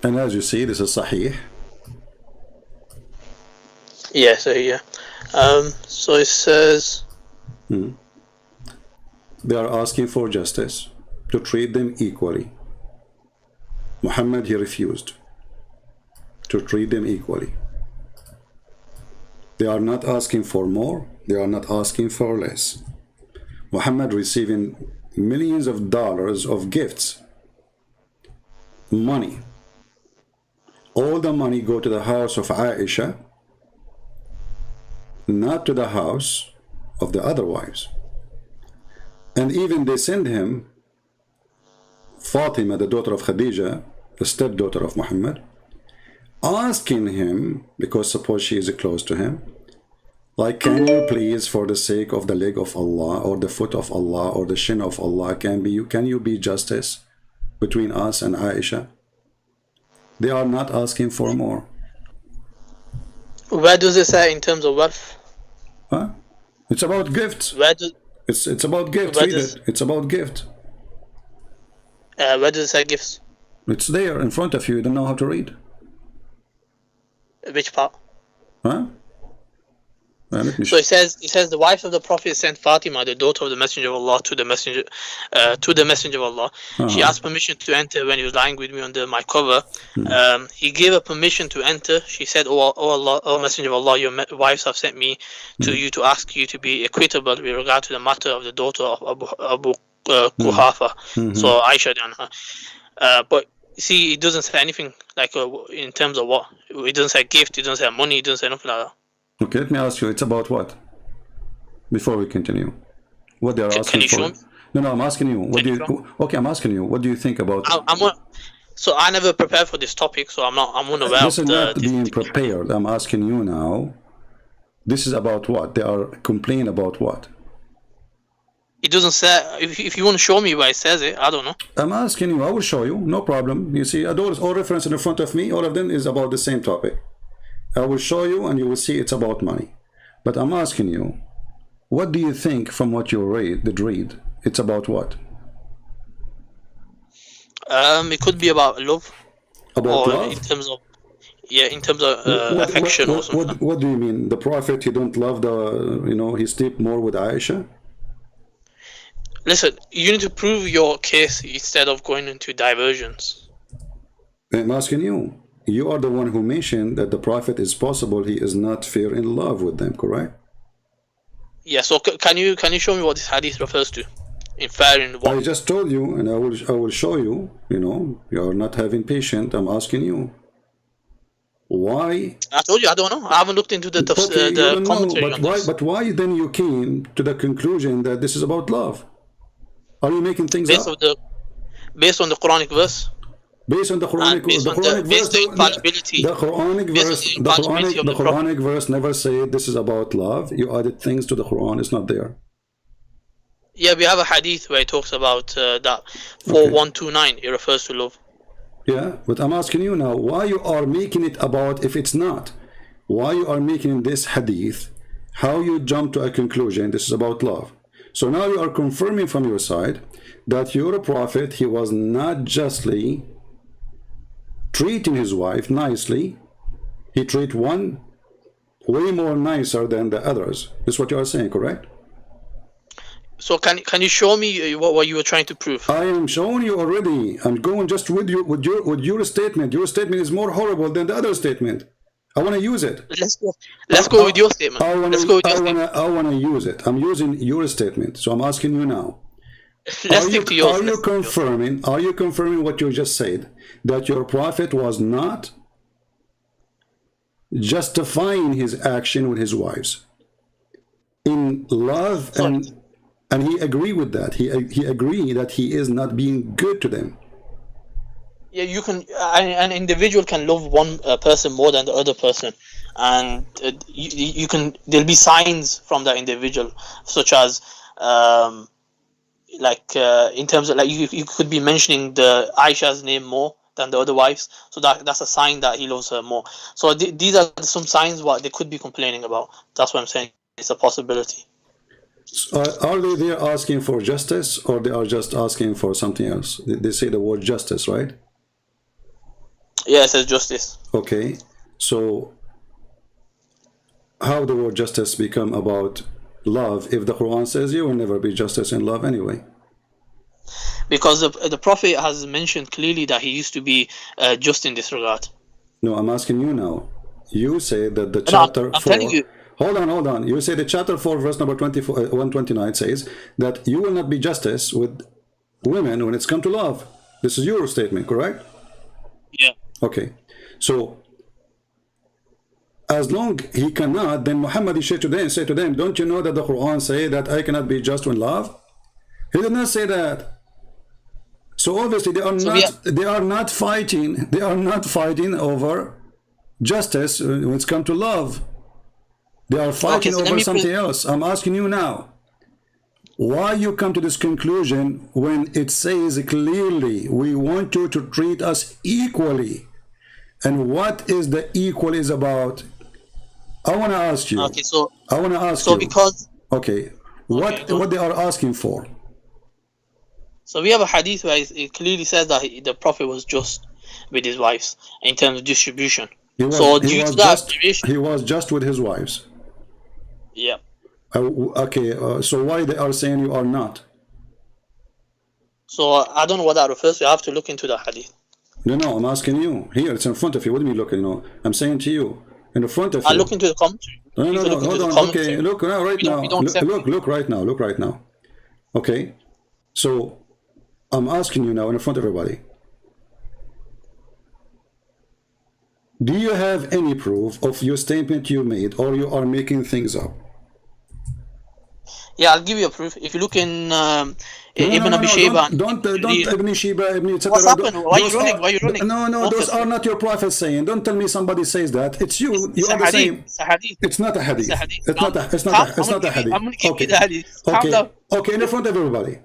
And as you see, this is Sahih. Yeah, so yeah. So it says... They are asking for justice, to treat them equally. Muhammad, he refused to treat them equally. They are not asking for more, they are not asking for less. Muhammad receiving millions of dollars of gifts money. All the money go to the house of Aisha, not to the house of the other wives. And even they send him Fatima, the daughter of Khadija, the stepdaughter of Muhammad, asking him, because suppose she is close to him, like, can you please, for the sake of the leg of Allah or the foot of Allah or the shin of Allah, can you be justice between us and Aisha? They are not asking for more. Where does it say in terms of wealth? Huh? It's about gifts. Where does it's about gifts. Read it. It's about gift. Where does it say gifts? It's there in front of you. You don't know how to read. Which part? Huh? So it says the wife of the Prophet sent Fatima, the daughter of the Messenger of Allah, to the Messenger of Allah. She asked permission to enter when he was lying with me under my cover. He gave her permission to enter. She said, "Oh Allah, oh Messenger of Allah, your wives have sent me to you to ask you to be equitable with regard to the matter of the daughter of Abu Quhafa." So Aisha done her. But see, it doesn't say anything like in terms of what. It doesn't say gift. It doesn't say money. It doesn't say nothing like that. Okay, let me ask you, it's about what? Before we continue. What they are asking for? Show me? No, I'm asking you. Okay, I'm asking you, what do you think about So I never prepared for this topic, so I'm unaware this is not being prepared. I'm asking you now. This is about what? They are complaining about what? It doesn't say. If you want to show me where it says it, I don't know. I'm asking you. I will show you. No problem. You see, all reference in front of me, all of them is about the same topic. I will show you and you will see it's about money. But I'm asking you, what do you think from what you read? It's about what? It could be about love. About love? In terms of affection or something. What do you mean? The Prophet, he don't love he sleep more with Aisha? Listen, you need to prove your case instead of going into diversions. I'm asking you. You are the one who mentioned that the Prophet is possible he is not fair in love with them, correct? Yeah, so can you show me what this hadith refers to? In fair in what? I just told you, and I will show you, you are not having patience. I'm asking you. Why? I told you, I don't know. I haven't looked into the commentary on this. But why then you came to the conclusion that this is about love? Are you making things up? Based on the Quranic verse? Based on the Quranic verse, the Quranic verse never said this is about love. You added things to the Quran. It's not there. Yeah, we have a hadith where it talks about that 4129. It refers to love. Yeah, but I'm asking you now, why you are making it about if it's not? Why you are making this hadith? How you jump to a conclusion this is about love? So now you are confirming from your side that your prophet, he was not justly treating his wife nicely. He treated one way more nicer than the others. This is what you are saying, correct? So can you show me what you were trying to prove? I am showing you already. I'm going just with your statement. Your statement is more horrible than the other statement. I want to use it. Let's go with your statement. I want to use it. I'm using your statement. So I'm asking you now. Let's stick to yours. Are you confirming what you just said? That your prophet was not justifying his action with his wives in love, and he agreed with that. He agreed that he is not being good to them. Yeah, you can. An individual can love one person more than the other person, and you can. There'll be signs from that individual, such as in terms of you could be mentioning the Aisha's name more than the other wives, so that's a sign that he loves her more. So these are some signs what they could be complaining about. That's what I'm saying. It's a possibility. Are they there asking for justice, or they are just asking for something else? They say the word justice, right? Yeah, it says justice. Okay, so how the word justice become about love if the Quran says you will never be justice in love anyway? Because the Prophet has mentioned clearly that he used to be just in this regard. No, I'm asking you now. You say that the chapter 4... telling you. Hold on. You say the chapter 4, verse number 129 says that you will not be justice with women when it's come to love. This is your statement, correct? Yeah. Okay. So as long he cannot, then Muhammad is say to them, don't you know that the Quran say that I cannot be just in love? He did not say that. So obviously they are not fighting over justice when it's come to love. They are fighting over something else. I'm asking you now, why you come to this conclusion when it says clearly we want you to treat us equally? And what is the equal is about? I want to ask you. Okay, so I want to ask you. Because what they are asking for? So we have a hadith where it clearly says that the Prophet was just with his wives in terms of distribution. He was just with his wives. Yeah. So why they are saying you are not? So I don't know what that refers to. I have to look into the hadith. No, I'm asking you. Here, it's in front of you. What do you mean looking? I'm saying to you, in the front of you. I look into the commentary. No, hold on. Okay, look right now. Look right now. Look right now. Okay, so I'm asking you now in front of everybody. Do you have any proof of your statement you made, or you are making things up? Yeah, I'll give you a proof. If you look in Ibn Abi Shayba, don't Ibn Shayba, Ibn etc. What's happened? Why are you running? No, those are not your prophets saying. Don't tell me somebody says that. It's you. You are the same. It's a hadith. It's not a hadith. It's not a hadith. I'm going to give you the hadith. Okay, in front of everybody.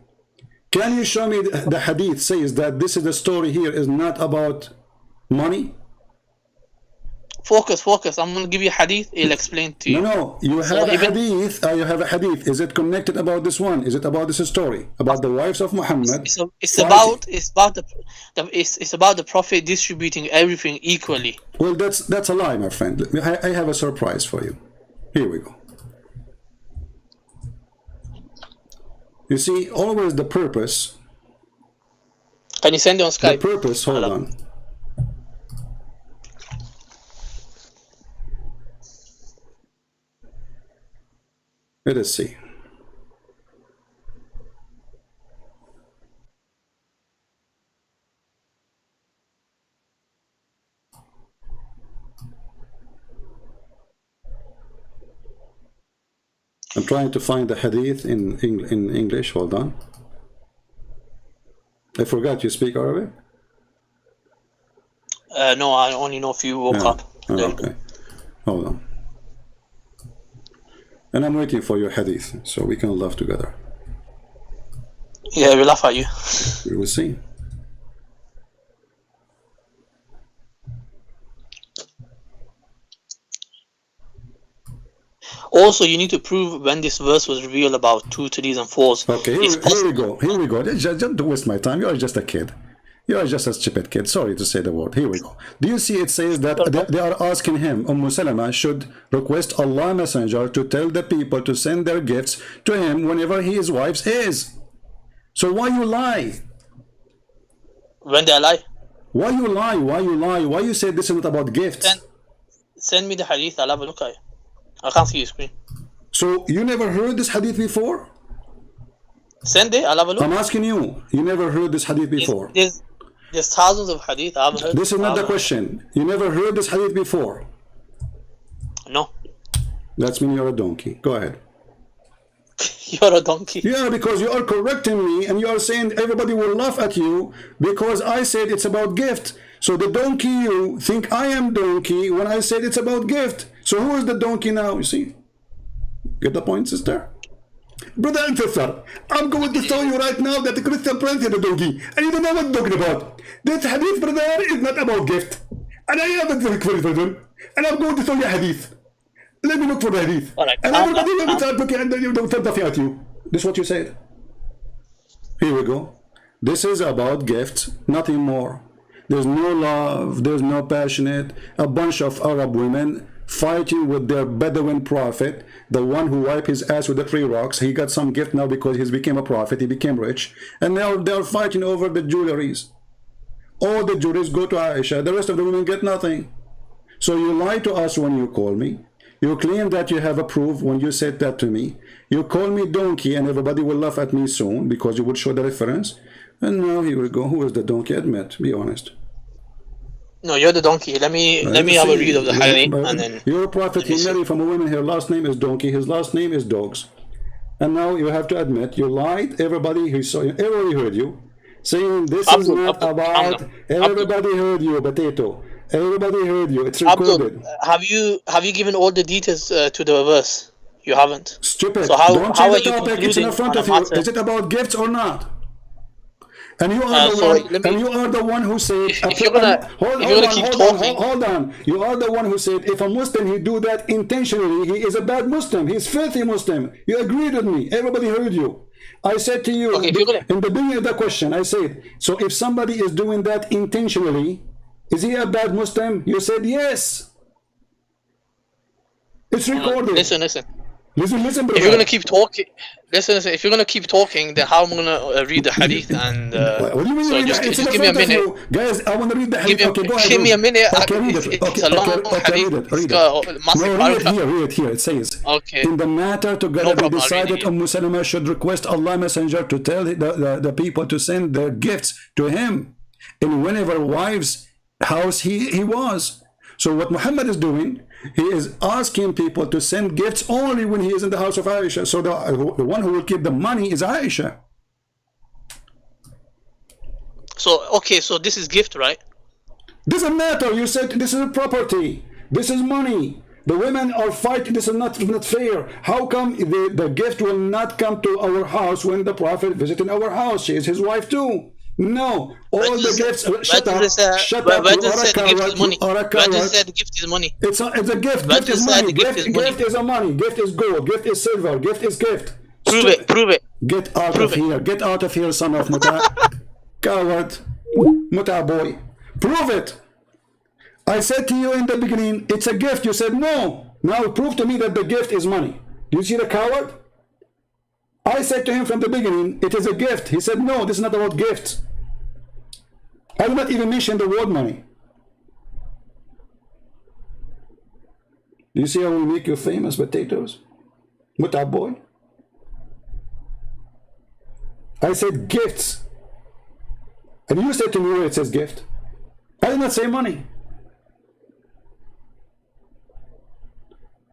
Can you show me the hadith says that this is the story here is not about money? Focus. I'm going to give you a hadith. It'll explain to you. No. You have a hadith. You have a hadith. Is it connected about this one? Is it about this story about the wives of Muhammad? It's about the Prophet distributing everything equally. Well, that's a lie, my friend. I have a surprise for you. Here we go. You see, always the purpose. Can you send it on Skype? The purpose. Hold on. Let us see. I'm trying to find the hadith in English. Hold on. I forgot you speak Arabic? No, I only know if you woke up. Okay. Hold on. And I'm waiting for your hadith so we can laugh together. Yeah, we laugh at you. We will see. Also, you need to prove when this verse was revealed about 2, 3s, and 4s. Okay, here we go. Just don't waste my time. You are just a kid. You are just a stupid kid. Sorry to say the word. Here we go. Do you see it says that they are asking him, Salama should request Allah Messenger to tell the people to send their gifts to him whenever his wife is. So why you lie? When they lie? Why you lie? Why you say this is not about gifts? Send me the hadith. I'll have a look at it. I can't see your screen. So you never heard this hadith before? Send it. I'll have a look. I'm asking you. You never heard this hadith before? There's thousands of hadith I haven't heard. This is not the question. You never heard this hadith before? No. That means you're a donkey. Go ahead. You're a donkey. Yeah, because you are correcting me and you are saying everybody will laugh at you because I said it's about gift. So the donkey, you think I am donkey when I said it's about gift. So who is the donkey now? You see? Get the point, sister? Brother and sister, I'm going to tell you right now that the Christian prince is a donkey, and you don't know what I'm talking about. This hadith, brother, is not about gift. And I have a version, and I'm going to tell you a hadith. Let me look for the hadith. Right, and everybody will start looking and then you don't start laughing at you. This is what you said. Here we go. This is about gifts, nothing more. There's no love, there's no passionate. A bunch of Arab women fighting with their Bedouin prophet, the one who wiped his ass with the 3 rocks. He got some gift now because he became a prophet, he became rich. And now they're fighting over the jewelries. All the jewelries go to Aisha, the rest of the women get nothing. So you lie to us when you call me. You claim that you have a proof when you said that to me. You call me donkey and everybody will laugh at me soon because you would show the reference. And now here we go. Who is the donkey? Admit, be honest. No, you're the donkey. Let me have a read of the hadith, and then your prophet, he married from a woman. Her last name is donkey. His last name is dogs. And now you have to admit you lied. Everybody who saw you, everybody heard you saying this is not about. Everybody heard you, potato. Everybody heard you. It's recorded. Abdul, have you given all the details to the verse? You haven't. Stupid. So Don't how are change you the topic. It's in front of you. Is it about gifts or not? And you are the one who said. If you're gonna keep talking, hold on. You are the one who said if a Muslim he do that intentionally, he is a bad Muslim. He's filthy Muslim. You agreed with me. Everybody heard you. I said to you in the beginning of the question. I said, so if somebody is doing that intentionally, is he a bad Muslim? You said yes. It's recorded. Listen, brother. If you're gonna keep talking, listen. If you're gonna keep talking, then how am I gonna read the hadith? And what do you mean? so just give me a minute, guys. I want to read the hadith. Give me a minute. It's a long hadith. Read it here. It says, in the matter together they decided Salama should request Allah Messenger to tell the people to send their gifts to him in whenever wives' house he was. So what Muhammad is doing, he is asking people to send gifts only when he is in the house of Aisha. So the one who will keep the money is Aisha. So so this is gift, right? Doesn't matter. You said this is a property. This is money. The women are fighting. This is not fair. How come the gift will not come to our house when the Prophet visited our house? She is his wife too. No, all the gifts. Shut up. Where does it say the gift is money? Where does it say the gift is money? It's a gift. Gift is money. Gift is a money. Gift is gold. Gift is silver. Gift is gift. Prove it. Get out of here. Get out of here, son of Muta. Coward. Muta boy. Prove it. I said to you in the beginning, it's a gift. You said no. Now prove to me that the gift is money. Do you see the coward? I said to him from the beginning, it is a gift. He said, no, this is not about gifts. I did not even mention the word money. Do you see how we make you famous, potatoes? Muta boy. I said gifts. And you said to me where it says gift. I did not say money.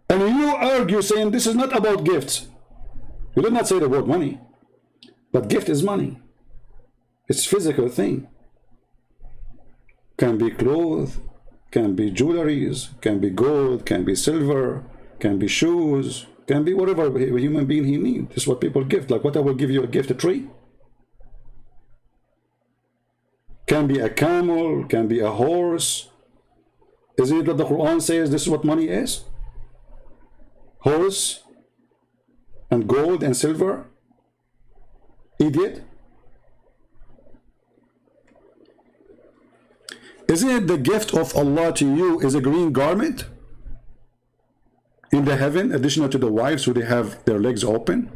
And you argue saying this is not about gifts. You did not say the word money. But gift is money. It's a physical thing. Can be clothes, can be jewelries, can be gold, can be silver, can be shoes, can be whatever a human being he needs. This is what people gift. Like what I will give you a gift, a tree. Can be a camel, can be a horse. Isn't it that the Quran says this is what money is? Horse and gold and silver. Idiot. Isn't it the gift of Allah to you is a green garment in the heaven, additional to the wives who they have their legs open?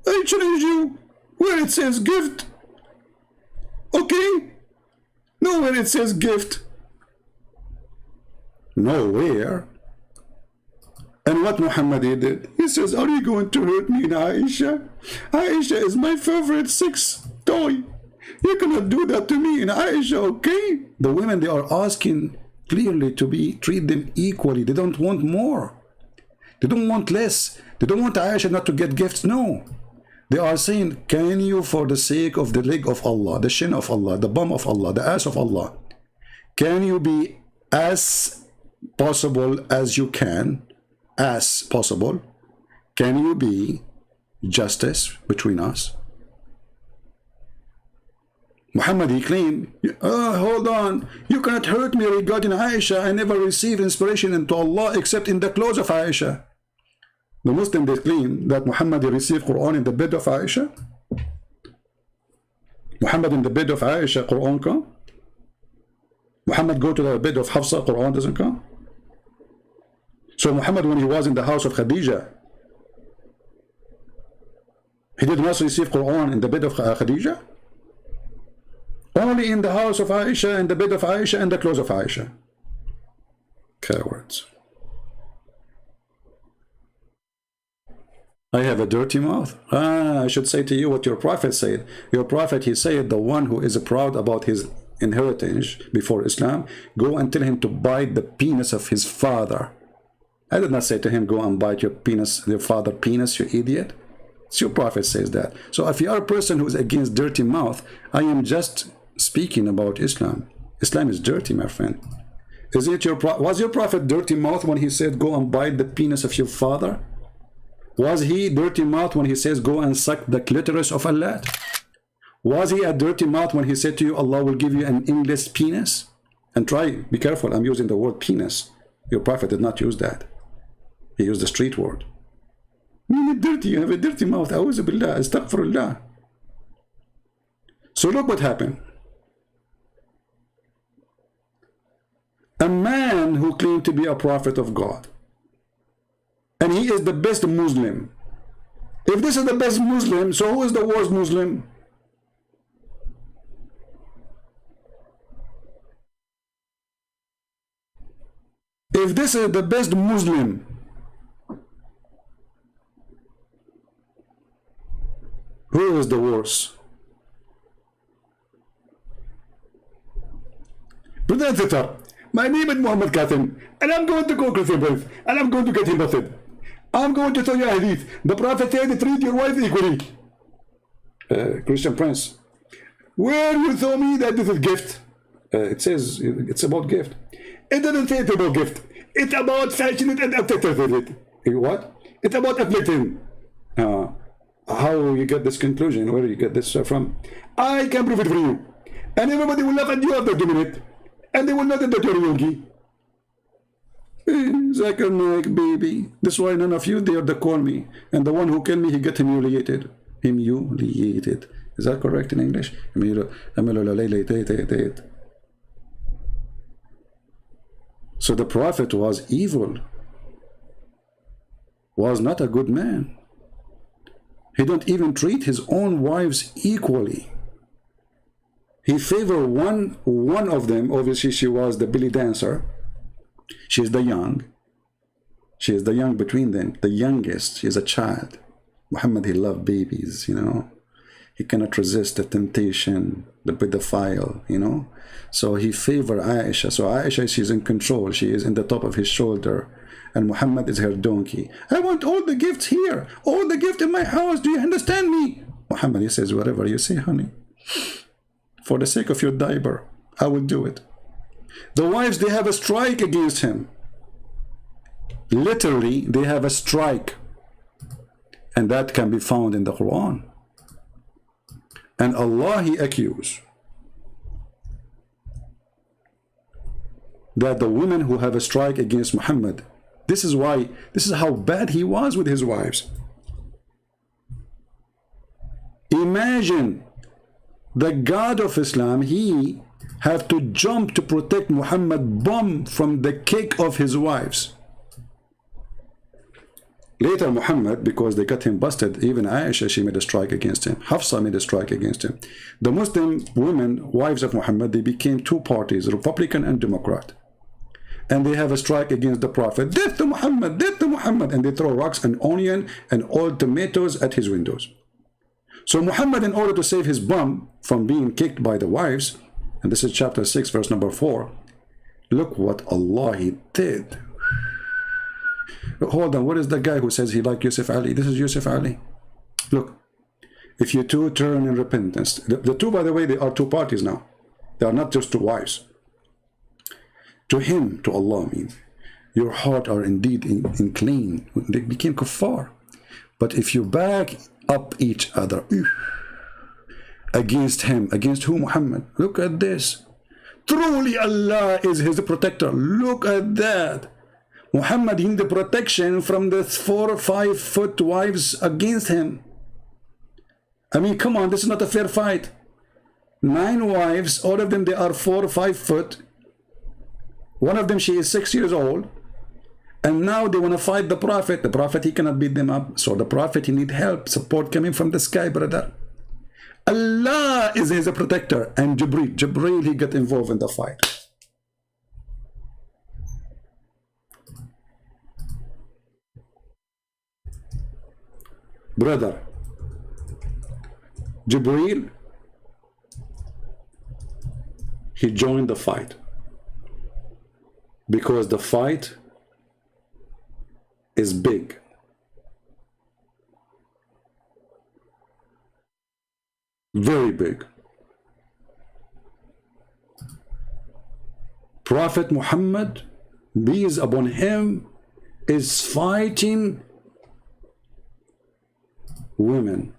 I challenge you where it says gift. Okay? Nowhere it says gift. Nowhere. And what Muhammad did, he says, are you going to hurt me in Aisha? Aisha is my favorite sex toy. You cannot do that to me in Aisha, okay? The women, they are asking clearly to treat them equally. They don't want more. They don't want less. They don't want Aisha not to get gifts. No. They are saying, can you, for the sake of the leg of Allah, the shin of Allah, the bum of Allah, the ass of Allah, can you be as possible as you can, as possible, can you be justice between us? Muhammad, he claimed, hold on, you cannot hurt me regarding Aisha. I never received inspiration into Allah except in the clothes of Aisha. The Muslim, they claim that Muhammad received Quran in the bed of Aisha. Muhammad in the bed of Aisha, Quran come. Muhammad go to the bed of Hafsa, Quran doesn't come. So Muhammad, when he was in the house of Khadija, he did not receive Quran in the bed of Khadija. Only in the house of Aisha, in the bed of Aisha, and the clothes of Aisha. Cowards. I have a dirty mouth. I should say to you what your prophet said. Your prophet, he said, the one who is proud about his inheritance before Islam, go and tell him to bite the penis of his father. I did not say to him, go and bite your penis, your father penis, you idiot. It's your prophet says that. So if you are a person who is against dirty mouth, I am just speaking about Islam. Islam is dirty, my friend. Is it was your prophet dirty mouth when he said, go and bite the penis of your father? Was he dirty mouth when he says, go and suck the clitoris of Allah? Was he a dirty mouth when he said to you, Allah will give you an English penis? And try, be careful, I'm using the word penis. Your prophet did not use that. He used the street word. You dirty, you have a dirty mouth. A'udhu billah, astaghfirullah. So look what happened. A man who claimed to be a prophet of God, and he is the best Muslim. If this is the best Muslim, so who is the worst Muslim? If this is the best Muslim, who is the worst? Brother and sister, my name is Muhammad Qasim, and I'm going to go Christian Prince, and I'm going to get him busted. I'm going to tell you a hadith. The Prophet said, treat your wife equally. Christian Prince, where you told me that this is gift? It says it's about gift. It doesn't say it's about gift. It's about fashion and affecting it. What? It's about afflicting. How you get this conclusion? Where do you get this from? I can prove it for you. And everybody will laugh at you after 2 minutes. And they will know that you're a yogi. ZakirNaik, baby. That's why none of you dare to call me. And the one who killed me, he get humiliated. Humiliated. Is that correct in English? So the Prophet was evil. Was not a good man. He don't even treat his own wives equally. He favored one of them. Obviously, she was the belly dancer. She's the young. She is the young between them, the youngest. She is a child. Muhammad, he loved babies, you know. He cannot resist the temptation, the pedophile, you know. So he favored Aisha. So Aisha, she's in control. She is in the top of his shoulder. And Muhammad is her donkey. I want all the gifts here. All the gifts in my house. Do you understand me? Muhammad, he says, whatever you say, honey. For the sake of your diaper, I will do it. The wives, they have a strike against him. Literally, they have a strike. And that can be found in the Quran. And Allah, he accused that the women who have a strike against Muhammad, this is how bad he was with his wives. Imagine the God of Islam, he have to jump to protect Muhammad bomb from the kick of his wives. Later Muhammad, because they got him busted, even Aisha, she made a strike against him. Hafsa made a strike against him. The Muslim women, wives of Muhammad, they became two parties, Republican and Democrat. And they have a strike against the Prophet. Death to Muhammad, death to Muhammad. And they throw rocks and onion and old tomatoes at his windows. So Muhammad, in order to save his bum from being kicked by the wives, and this is chapter 6, verse number 4, look what Allah he did. Hold on, what is the guy who says he liked Yusuf Ali? This is Yusuf Ali. Look, if you two turn in repentance, the two, by the way, they are two parties now. They are not just two wives. To him, to Allah, I mean, your heart are indeed inclined. They became kuffar. But if you back up each other against him, against who? Muhammad. Look at this. Truly Allah is his protector. Look at that. Muhammad in the protection from the 4 or 5 foot wives against him. I mean, come on, this is not a fair fight. 9 wives, all of them, they are 4 or 5 foot. One of them, she is 6 years old. And now they want to fight the Prophet. The Prophet, he cannot beat them up. So the Prophet, he need help, support coming from the sky, brother. Allah is his protector. And Jibreel, he got involved in the fight. Brother, Jibreel, he joined the fight. Because the fight is big. Very big. Prophet Muhammad, peace upon him, is fighting women.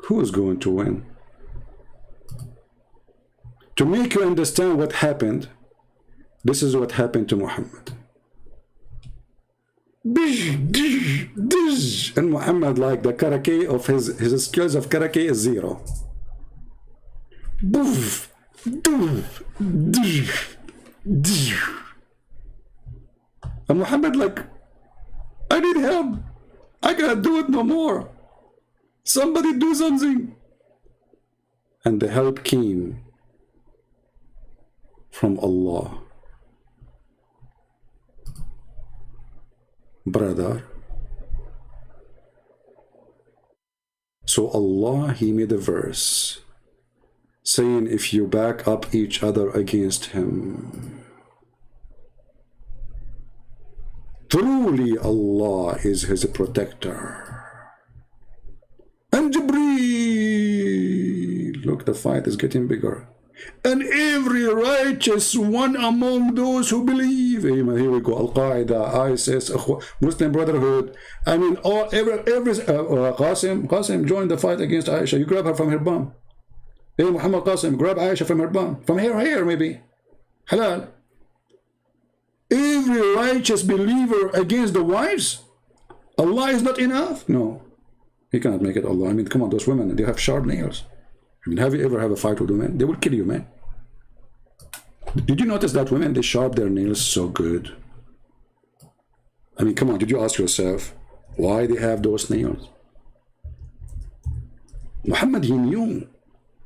Who is going to win? To make you understand what happened, this is what happened to Muhammad. And Muhammad, like the karate of his skills of karate is zero. And Muhammad like, I need help. I can't do it no more. Somebody do something. And the help came from Allah. Brother. So Allah, he made a verse saying, if you back up each other against him, truly Allah is his protector. And Jibreel, look, the fight is getting bigger. And every righteous one among those who believe, here we go, Al-Qaeda, ISIS, Muslim Brotherhood, I mean, every Qasim joined the fight against Aisha. You grab her from her bum. Hey, Muhammad Qasim, grab Aisha from her bum. From here, maybe. Halal. Every righteous believer against the wives, Allah is not enough? No. He cannot make it Allah. I mean, come on, those women, they have sharp nails. I mean, have you ever had a fight with women? They will kill you, man. Did you notice that women, they sharp their nails so good? I mean, come on, did you ask yourself why they have those nails? Muhammad, he knew.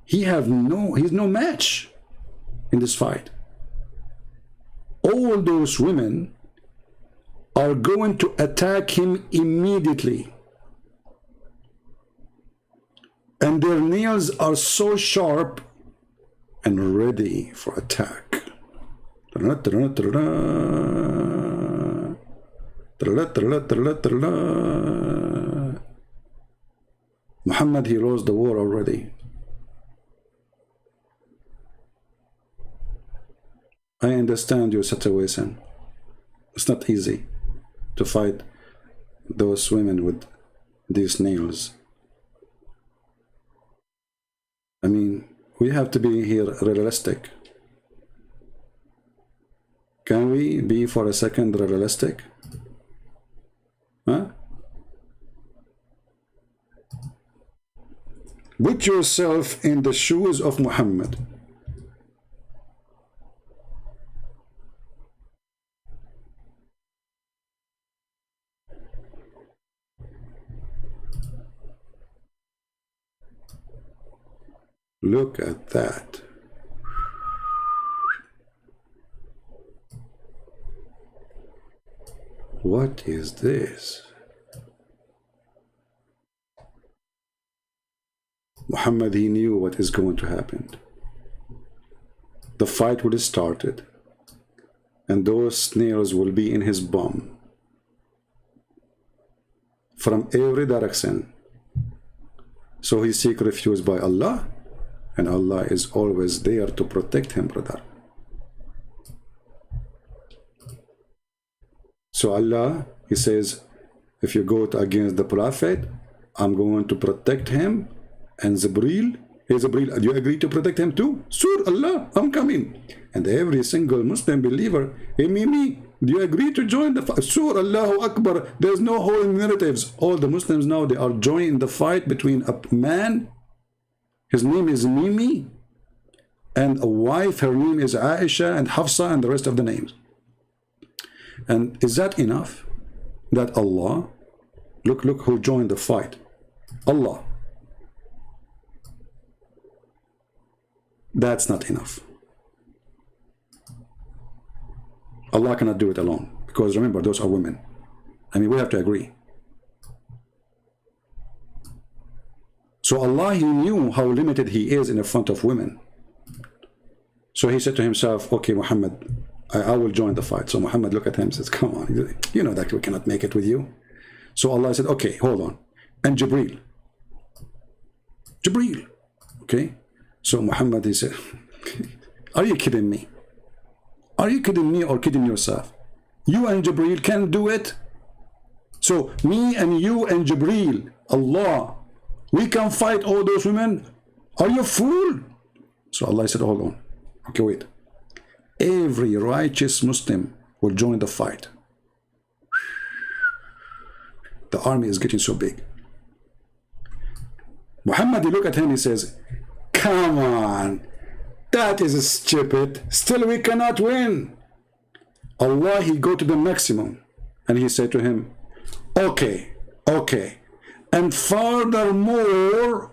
He's no match in this fight. All those women are going to attack him immediately. And their nails are so sharp and ready for attack. Muhammad, he lost the war already. I understand your situation. It's not easy to fight those women with these nails. I mean, we have to be here realistic. Can we be for a second realistic? Huh? Put yourself in the shoes of Muhammad. Look at that. What is this? Muhammad, he knew what is going to happen. The fight would have started, and those snails will be in his bum from every direction. So he seek refuge by Allah, and Allah is always there to protect him, brother. So Allah, he says, if you go against the Prophet, I'm going to protect him. And Jibreel, hey Jibreel, do you agree to protect him too? Sure, Allah, I'm coming. And every single Muslim believer, hey Mimi, do you agree to join the fight? Sure, Allahu Akbar. There's no holding narratives. All the Muslims now, they are joining the fight between a man, his name is Mimi, and a wife, her name is Aisha and Hafsa and the rest of the names. And is that enough? That Allah, look who joined the fight. Allah. That's not enough. Allah cannot do it alone. because remember, those are women. I mean, we have to agree. So Allah, he knew how limited he is in the front of women. So he said to himself, okay, Muhammad, I will join the fight. So Muhammad looked at him and says, come on, you know that we cannot make it with you. So Allah said, okay, hold on. And Jibreel, okay? So Muhammad, he said, are you kidding me? Are you kidding me or kidding yourself? You and Jibreel can do it? So me and you and Jibreel, Allah, we can fight all those women? Are you a fool? So Allah said, hold on. Okay, wait. Every righteous Muslim will join the fight. The army is getting so big. Muhammad, he look at him, he says, come on, that is stupid. Still we cannot win. Allah, he go to the maximum. And he said to him, okay. And furthermore,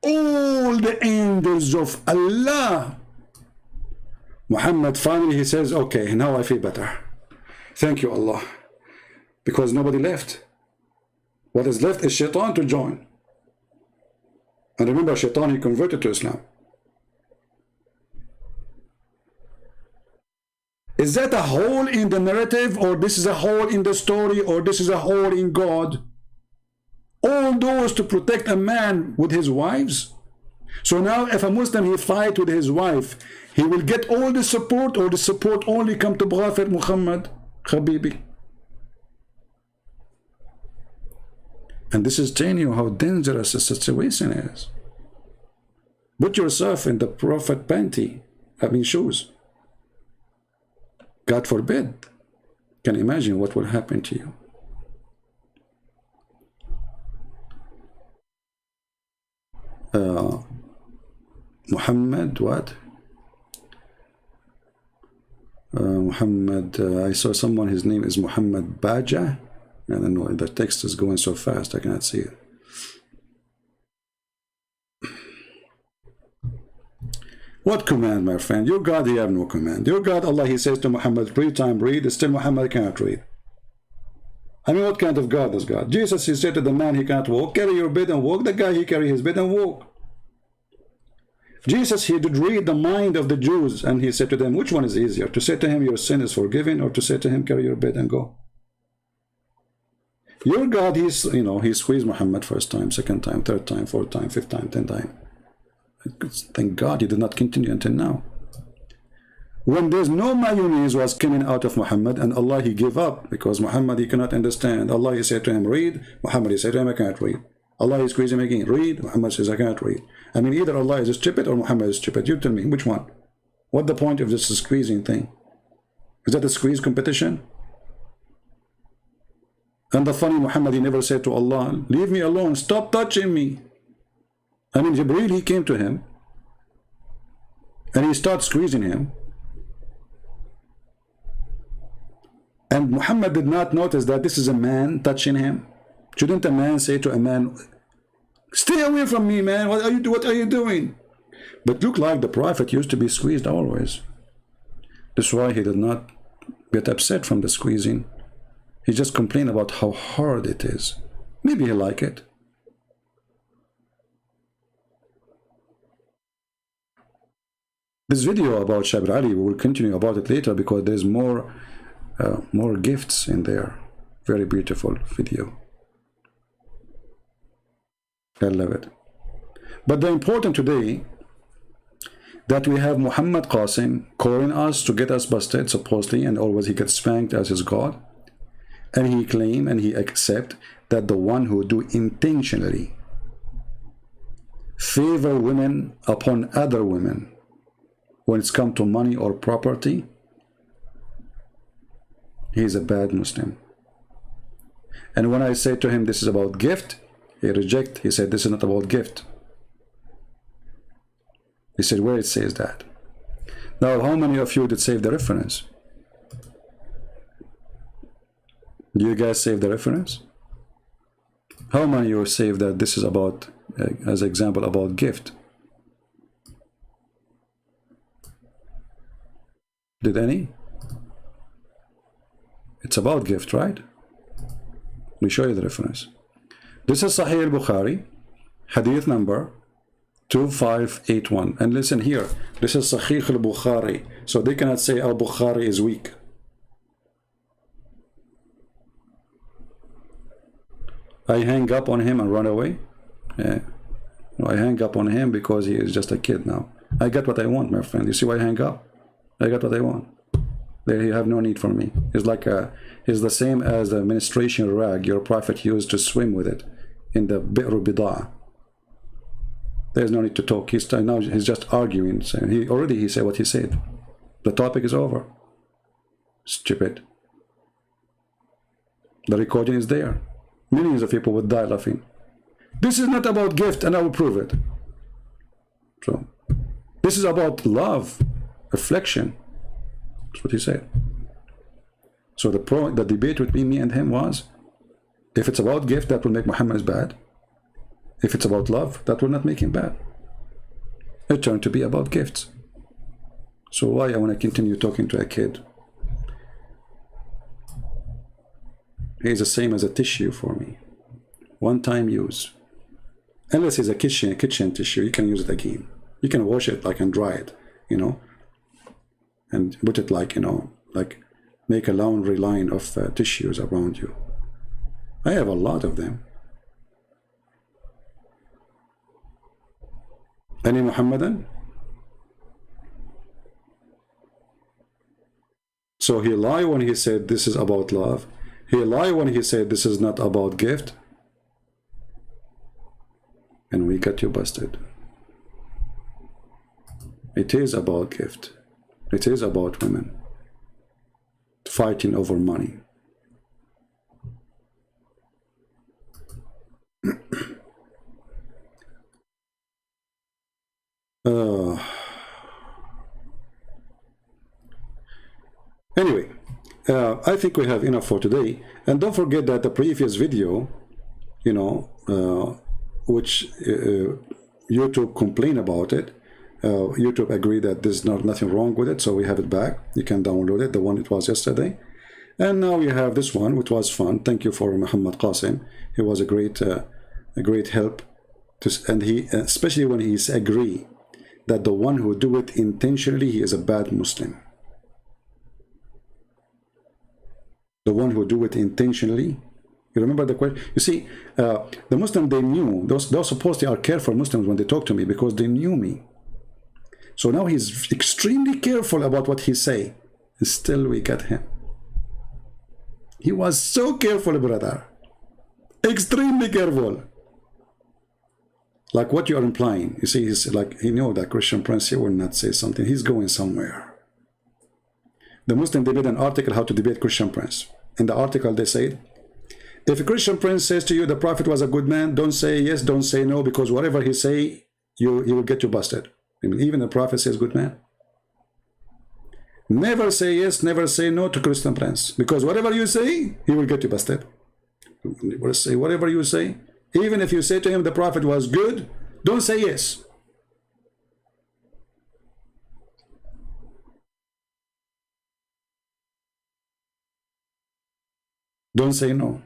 all the angels of Allah. Muhammad finally, he says, okay, now I feel better. Thank you, Allah. Because nobody left. What is left is Shaitan to join. And remember, Shaitan, he converted to Islam. Is that a hole in the narrative, or this is a hole in the story, or this is a hole in God? All those to protect a man with his wives? So now if a Muslim, he fight with his wife, he will get all the support, or the support only come to Prophet Muhammad, Habibi? And this is telling you how dangerous the situation is. Put yourself in the Prophet panty, shoes. God forbid. Can imagine what will happen to you. Muhammad, what? Muhammad, I saw someone, his name is Muhammad Baja. I don't know, the text is going so fast, I cannot see it. What command, my friend? Your God, he have no command. Your God, Allah, he says to Muhammad, read time, read. Still Muhammad cannot read. I mean, what kind of God is God? Jesus, he said to the man, he cannot walk, carry your bed and walk. The guy, he carry his bed and walk. Jesus, he did read the mind of the Jews, and he said to them, which one is easier? To say to him, your sin is forgiven, or to say to him, carry your bed and go? Your God, he's, he squeezed Muhammad first time, second time, third time, fourth time, fifth time, 10th time. Thank God he did not continue until now. When there's no mayonnaise was coming out of Muhammad, and Allah, he gave up because Muhammad, he cannot understand. Allah, he said to him, read. Muhammad, he said to him, I can't read. Allah, he squeezed him again, read. Muhammad says, I can't read. I mean, either Allah is stupid or Muhammad is stupid. You tell me, which one? What the point of this squeezing thing? Is that a squeeze competition? And the funny, Muhammad, he never said to Allah, leave me alone, stop touching me. I mean, Jibreel, he came to him and he started squeezing him. And Muhammad did not notice that this is a man touching him. Shouldn't a man say to a man, stay away from me, man, what are you doing? But look like the Prophet used to be squeezed always. That's why he did not get upset from the squeezing. He just complained about how hard it is. Maybe he liked it. This video about Shabir Ali, we will continue about it later because there's more gifts in there. Very beautiful video. I love it. But the important today that we have Muhammad Qasim calling us to get us busted supposedly, and always he gets spanked as his God, and he claim and he accept that the one who do intentionally favor women upon other women when it's come to money or property, he's a bad Muslim. And when I say to him this is about gift, he reject. He said this is not about gift. He said where it says that. Now how many of you did save the reference? Do you guys save the reference? How many of you save that this is about, as example, about gift? Did any? It's about gift, right? Let me show you the reference. This is Sahih al-Bukhari, hadith number 2581. And listen here, this is Sahih al-Bukhari. So they cannot say al-Bukhari is weak. I hang up on him and run away. Yeah. No, I hang up on him because he is just a kid now. I got what I want, my friend. You see why I hang up? I got what I want. They have no need for me. It's like it's the same as the menstruation rag your prophet used to swim with it in the bi'r bida'ah. There's no need to talk. He's just arguing. So he said what he said. The topic is over. Stupid. The recording is there. Millions of people would die laughing. This is not about gift, and I will prove it. So, this is about love, affection. That's what he said. So the debate between me and him was, if it's about gift, that will make Muhammad bad. If it's about love, that will not make him bad. It turned to be about gifts. So why I want to continue talking to a kid? He's the same as a tissue for me. One-time use. Unless it's a kitchen tissue, you can use it again. You can wash it, like, and dry it, you know, and put it like, you know, like make a laundry line of tissues around you. I have a lot of them. Any Muhammadan? So he lied when he said this is about love. He lied when he said this is not about gift. And we got you busted. It is about gift. It is about women fighting over money. Anyway, I think we have enough for today. And don't forget that the previous video, you know, which YouTube complained about it, YouTube agreed that there's nothing wrong with it, so we have it back. You can download it, the one it was yesterday. And now we have this one, which was fun. Thank you for Muhammad Qasim. He was a great help. And he, especially when he's agree that the one who do it intentionally, he is a bad Muslim. The one who do it intentionally. You remember the question? You see, the Muslim, they knew, those supposedly are careful Muslims when they talk to me because they knew me. So now he's extremely careful about what he say. And still we got him. He was so careful, brother. Extremely careful. Like what you are implying. You see, he's like, he knew that Christian Prince, he will not say something. He's going somewhere. The Muslim, they made an article how to debate Christian Prince. In the article they said, if a Christian Prince says to you the Prophet was a good man, don't say yes, don't say no, because whatever he say, he will get you busted. I mean, even the Prophet says good man. Never say yes, never say no to Christian Prince, because whatever you say, he will get you busted. Whatever you say, even if you say to him the Prophet was good, don't say yes. Don't say no.